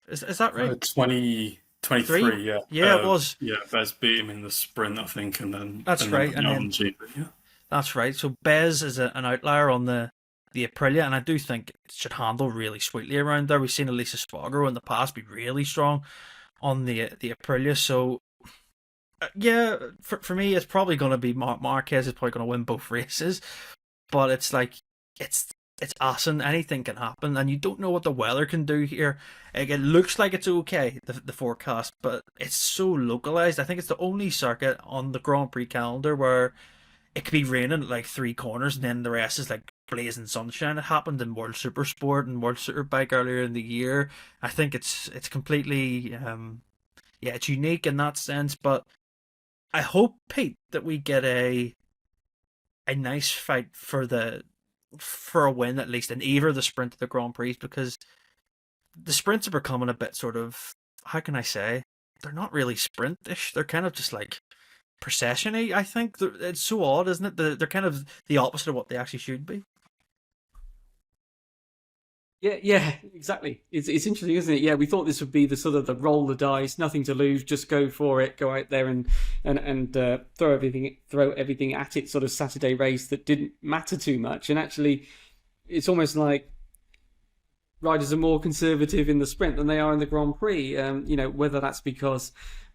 Is that right? 23, yeah. Yeah, it was. Yeah, Bez beat him in the sprint, I think, and then... That's right. And then, GP, yeah. That's right. So Bez is an outlier on the Aprilia, and I do think it should handle really sweetly around there. We've seen Elisa Spargo in the past be really strong on the Aprilia, so... for me, it's probably going to be Marquez is probably going to win both races, but it's like it's Assen. Anything can happen, and you don't know what the weather can do here. Like, it looks like it's okay, the forecast, but it's so localized. I think it's the only circuit on the Grand Prix calendar where it could be raining at like 3 corners, and then the rest is like blazing sunshine. It happened in World Supersport and World Superbike earlier in the year. I think it's completely it's unique in that sense, but. I hope, Pete, that we get a nice fight for a win, at least in either the sprint or the Grand Prix, because the sprints are becoming a bit sort of, how can I say, they're not really sprint-ish. They're kind of just like procession-y, I think. It's so odd, isn't it? They're kind of the opposite of what they actually should be. Yeah, exactly. It's interesting, isn't it? Yeah, we thought this would be the sort of the roll the dice, nothing to lose, just go for it, go out there and throw everything at it sort of Saturday race that didn't matter too much. And actually, it's almost like riders are more conservative in the sprint than they are in the Grand Prix. Whether that's because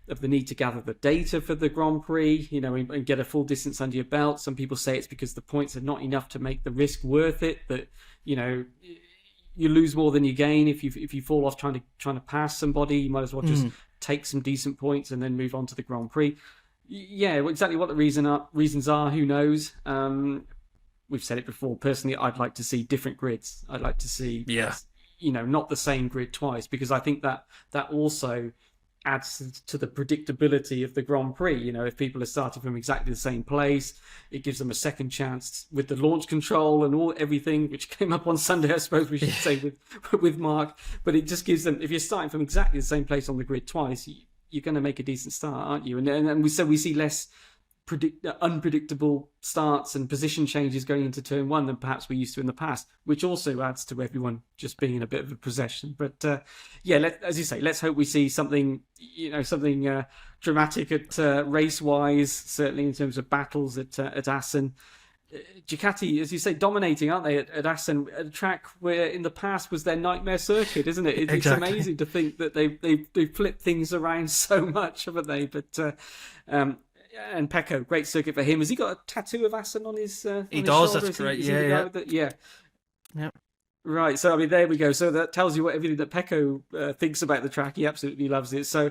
of the need to gather the data for the Grand Prix, and get a full distance under your belt. Some people say it's because the points are not enough to make the risk worth it. That you lose more than you gain if you fall off trying to pass somebody. You might as well just take some decent points and then move on to the Grand Prix. Yeah, exactly what the reasons are, who knows? We've said it before. Personally, I'd like to see different grids. I'd like to see, not the same grid twice, because I think that also adds to the predictability of the Grand Prix. If people are starting from exactly the same place, it gives them a second chance with the launch control and everything, which came up on Sunday, I suppose we should say, with Mark. But it just gives them, if you're starting from exactly the same place on the grid twice, you're going to make a decent start, aren't you? And we see less unpredictable starts and position changes going into turn one than perhaps we used to in the past, which also adds to everyone just being in a bit of a possession. But as you say, let's hope we see something dramatic at race-wise, certainly in terms of battles at Assen. Ducati, as you say, dominating, aren't they, at Assen, a track where in the past was their nightmare circuit, isn't it? It's amazing to think that they've flipped things around so much, haven't they? But and Pecco, great circuit for him. Has he got a tattoo of Assen on his he his does, shoulder? that's great. Yeah. Yeah. Right, so there we go. So that tells you everything that Pecco thinks about the track. He absolutely loves it. So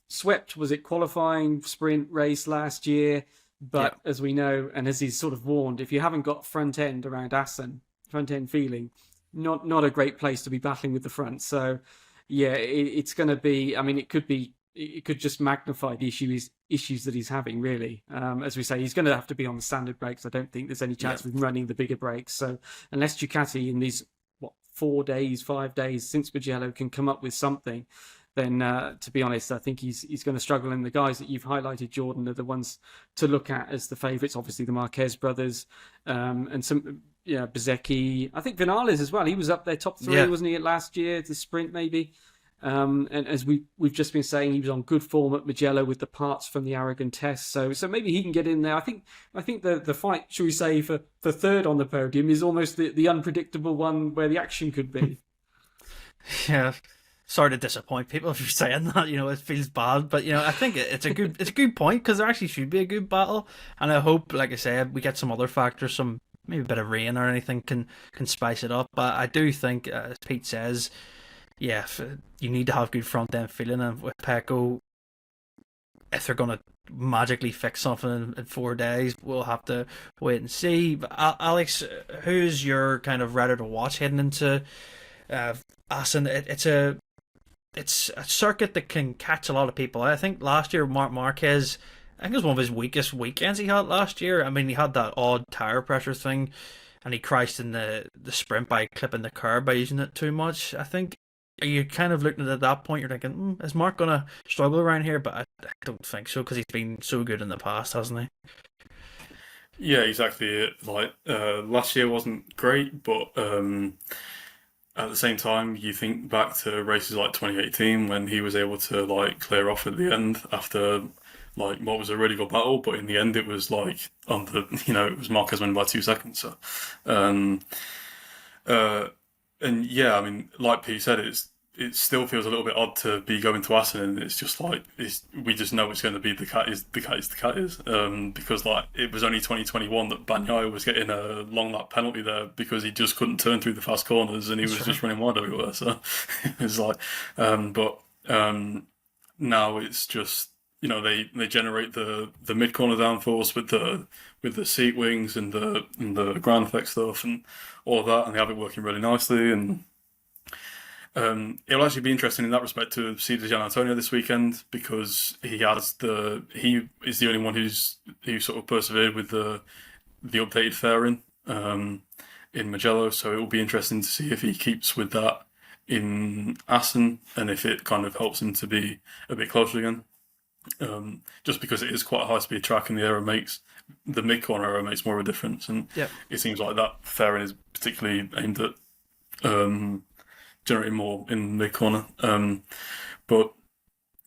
swept, was it qualifying sprint race last year? But as we know, and as he's sort of warned, if you haven't got front end around Assen, front end feeling, not a great place to be battling with the front. So it's going to be, it could just magnify the issues that he's having, really. As we say, he's going to have to be on the standard brakes. I don't think there's any chance of him running the bigger brakes. So unless Ducati in these 5 days since Mugello can come up with something, then to be honest, I think he's going to struggle. And the guys that you've highlighted, Jordan, are the ones to look at as the favourites. Obviously, the Marquez brothers, and some Bezzecchi. I think Vinales as well. He was up there top three, wasn't he, at last year, the sprint maybe. And as we've just been saying, he was on good form at Mugello with the parts from the Aragon test. So maybe he can get in there. I think the fight, shall we say, for third on the podium is almost the unpredictable one where the action could be. Yeah. Sorry to disappoint people if you're saying that. It feels bad, but I think it's a good point, because there actually should be a good battle, and I hope, like I said, we get some other factors, some maybe a bit of rain or anything can spice it up. But I do think, as Pete says, you need to have good front end feeling, and with Pecco, if they're gonna magically fix something in 4 days, we'll have to wait and see. But Alex, who's your kind of ready to watch heading into Assen? It's a circuit that can catch a lot of people. I think last year Marc Marquez, I think it was one of his weakest weekends he had last year. He had that odd tire pressure thing, and he crashed in the sprint by clipping the curb by using it too much. I think, are you kind of looking at that point, you're thinking, is Mark going to struggle around here? But I don't think so, because he's been so good in the past, hasn't he? Yeah, exactly it. Last year wasn't great, but at the same time, you think back to races like 2018 when he was able to clear off at the end after what was a really good battle, but in the end it was it was Marquez winning by 2 seconds. So, and like Pete said, it still feels a little bit odd to be going to Assen, and it's just we just know it's going to be the cat is, because it was only 2021 that Bagnaia was getting a long lap penalty there because he just couldn't turn through the fast corners and he was just running wide everywhere. So it was now it's just, they generate the mid corner downforce with the seat wings and the ground effect stuff and all of that, and they have it working really nicely. And it'll actually be interesting in that respect to see Gian Antonio this weekend, because he is the only one who sort of persevered with the updated fairing in Mugello. So it will be interesting to see if he keeps with that in Assen, and if it kind of helps him to be a bit closer again. Just because it is quite a high speed track, and the mid corner aero makes more of a difference, and it seems like that fairing is particularly aimed at generating more in the mid corner. But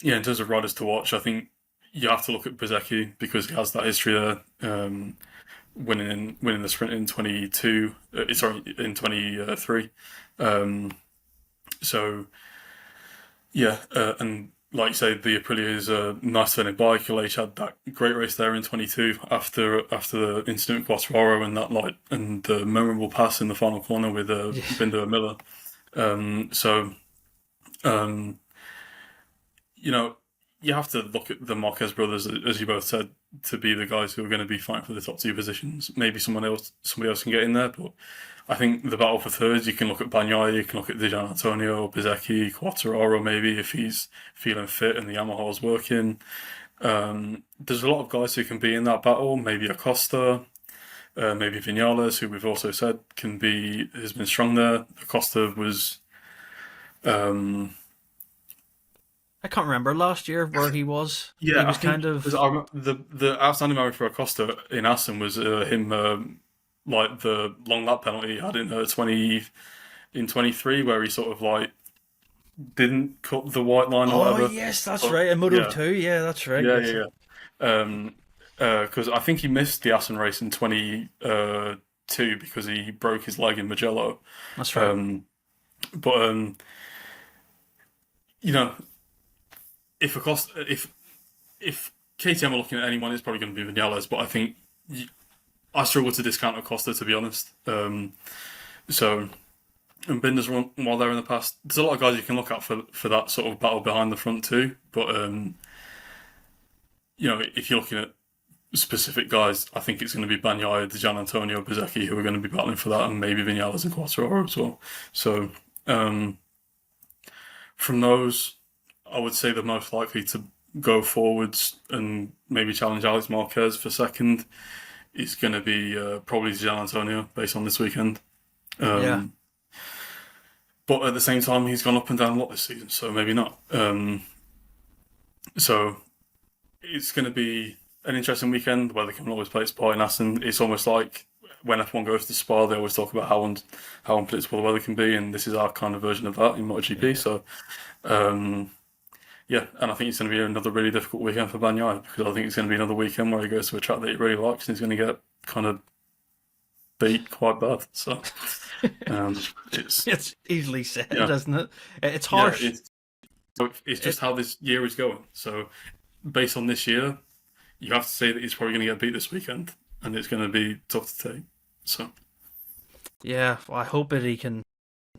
in terms of riders to watch, I think you have to look at Bezzecchi because he has that history there, winning the sprint in 23. And like you say, the Aprilia is a nice turning bike. Aleix had that great race there in 22 after the incident with Quartararo and that and the memorable pass in the final corner with Binder and Miller. So you know, you have to look at the Marquez brothers, as you both said, to be the guys who are going to be fighting for the top two positions. Maybe somebody else can get in there, but I think the battle for thirds, you can look at Bagnaia, you can look at Di Giannantonio, Bezzecchi, Quartararo maybe if he's feeling fit and the Yamaha's working. There's a lot of guys who can be in that battle. Maybe Acosta, maybe Vinales, who we've also said has been strong there. Acosta was. I can't remember last year where he was. Yeah, he was the outstanding memory for Acosta in Assen was him like the long lap penalty he had in 23 where he sort of like didn't cut the white line or whatever. Oh yes, that's right. In Moto 2, yeah, that's right. Yeah. Because I think he missed the Assen race in 22 because he broke his leg in Mugello. That's right. You know, if KTM are looking at anyone, it's probably going to be Vinales. But I think I struggle to discount Acosta, to be honest. And Binder's run while they're in the past. There's a lot of guys you can look at for that sort of battle behind the front too. But you know, if you're looking at specific guys, I think it's going to be Bagnaia, Di Giannantonio, Bezzecchi who are going to be battling for that, and maybe Vinales and Quartararo as well. So from those, I would say the most likely to go forwards and maybe challenge Alex Marquez for second is going to be probably Di Giannantonio based on this weekend. But at the same time, he's gone up and down a lot this season, so maybe not. So it's going to be an interesting weekend. The weather can always play its part in Assen. It's almost like when F1 goes to Spa, they always talk about how unpredictable the weather can be, and this is our kind of version of that in MotoGP. So, and I think it's going to be another really difficult weekend for Bagnaia, because I think it's going to be another weekend where he goes to a track that he really likes and he's going to get kind of beat quite bad. So, it's easily said, isn't it? It's harsh. It's just how this year is going. So, based on this year, you have to say that he's probably going to get beat this weekend, and it's going to be tough to take. So, yeah, well, I hope that he can.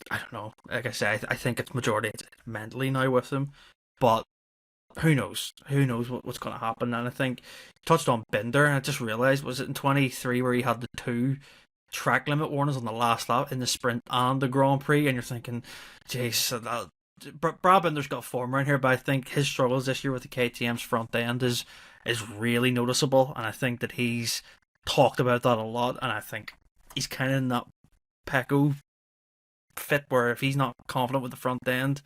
I don't know. Like I say, I think it's majority mentally now with him, but who knows? Who knows what's going to happen? And I think you touched on Binder, and I just realised, was it in 23 where he had the 2 track limit warnings on the last lap in the sprint and the Grand Prix, and you're thinking, jeez, Brad Binder's got form around here, but I think his struggles this year with the KTM's front end is really noticeable, and I think that he's talked about that a lot, and I think he's kind of in that Pecco fit where if he's not confident with the front end,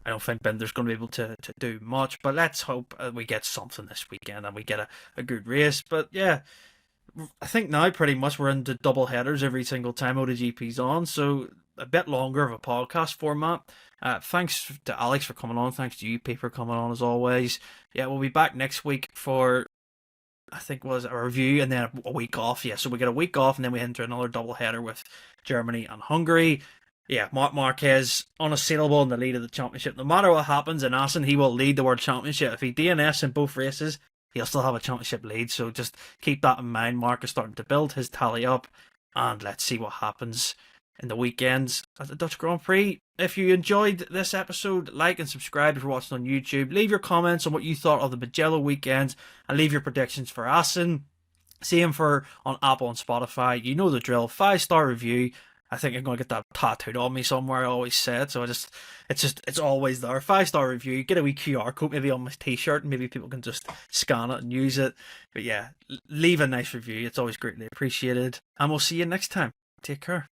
I don't think Binder's going to be able to do much. But let's hope we get something this weekend and we get a good race. But yeah, I think now pretty much we're into double headers every single time MotoGP's on, so a bit longer of a podcast format. Thanks to Alex for coming on. Thanks to you, Pete, for coming on as always. Yeah, we'll be back next week for, I think was a review and then a week off. Yeah, so we get a week off and then we enter another double header with Germany and Hungary. Yeah, Marc Marquez unassailable in the lead of the championship. No matter what happens in Assen, he will lead the World Championship. If he DNFs in both races, he'll still have a championship lead. So just keep that in mind. Marc is starting to build his tally up, and let's see what happens in the weekends at the Dutch Grand Prix. If you enjoyed this episode, like and subscribe if you're watching on YouTube. Leave your comments on what you thought of the Mugello weekends, and leave your predictions for Assen. Same for on Apple and Spotify. You know the drill. 5-star review. I think I'm going to get that tattooed on me somewhere. I always say it, so it's always there. 5-star review. Get a wee QR code maybe on my t-shirt, and maybe people can just scan it and use it. But yeah, leave a nice review. It's always greatly appreciated. And we'll see you next time. Take care.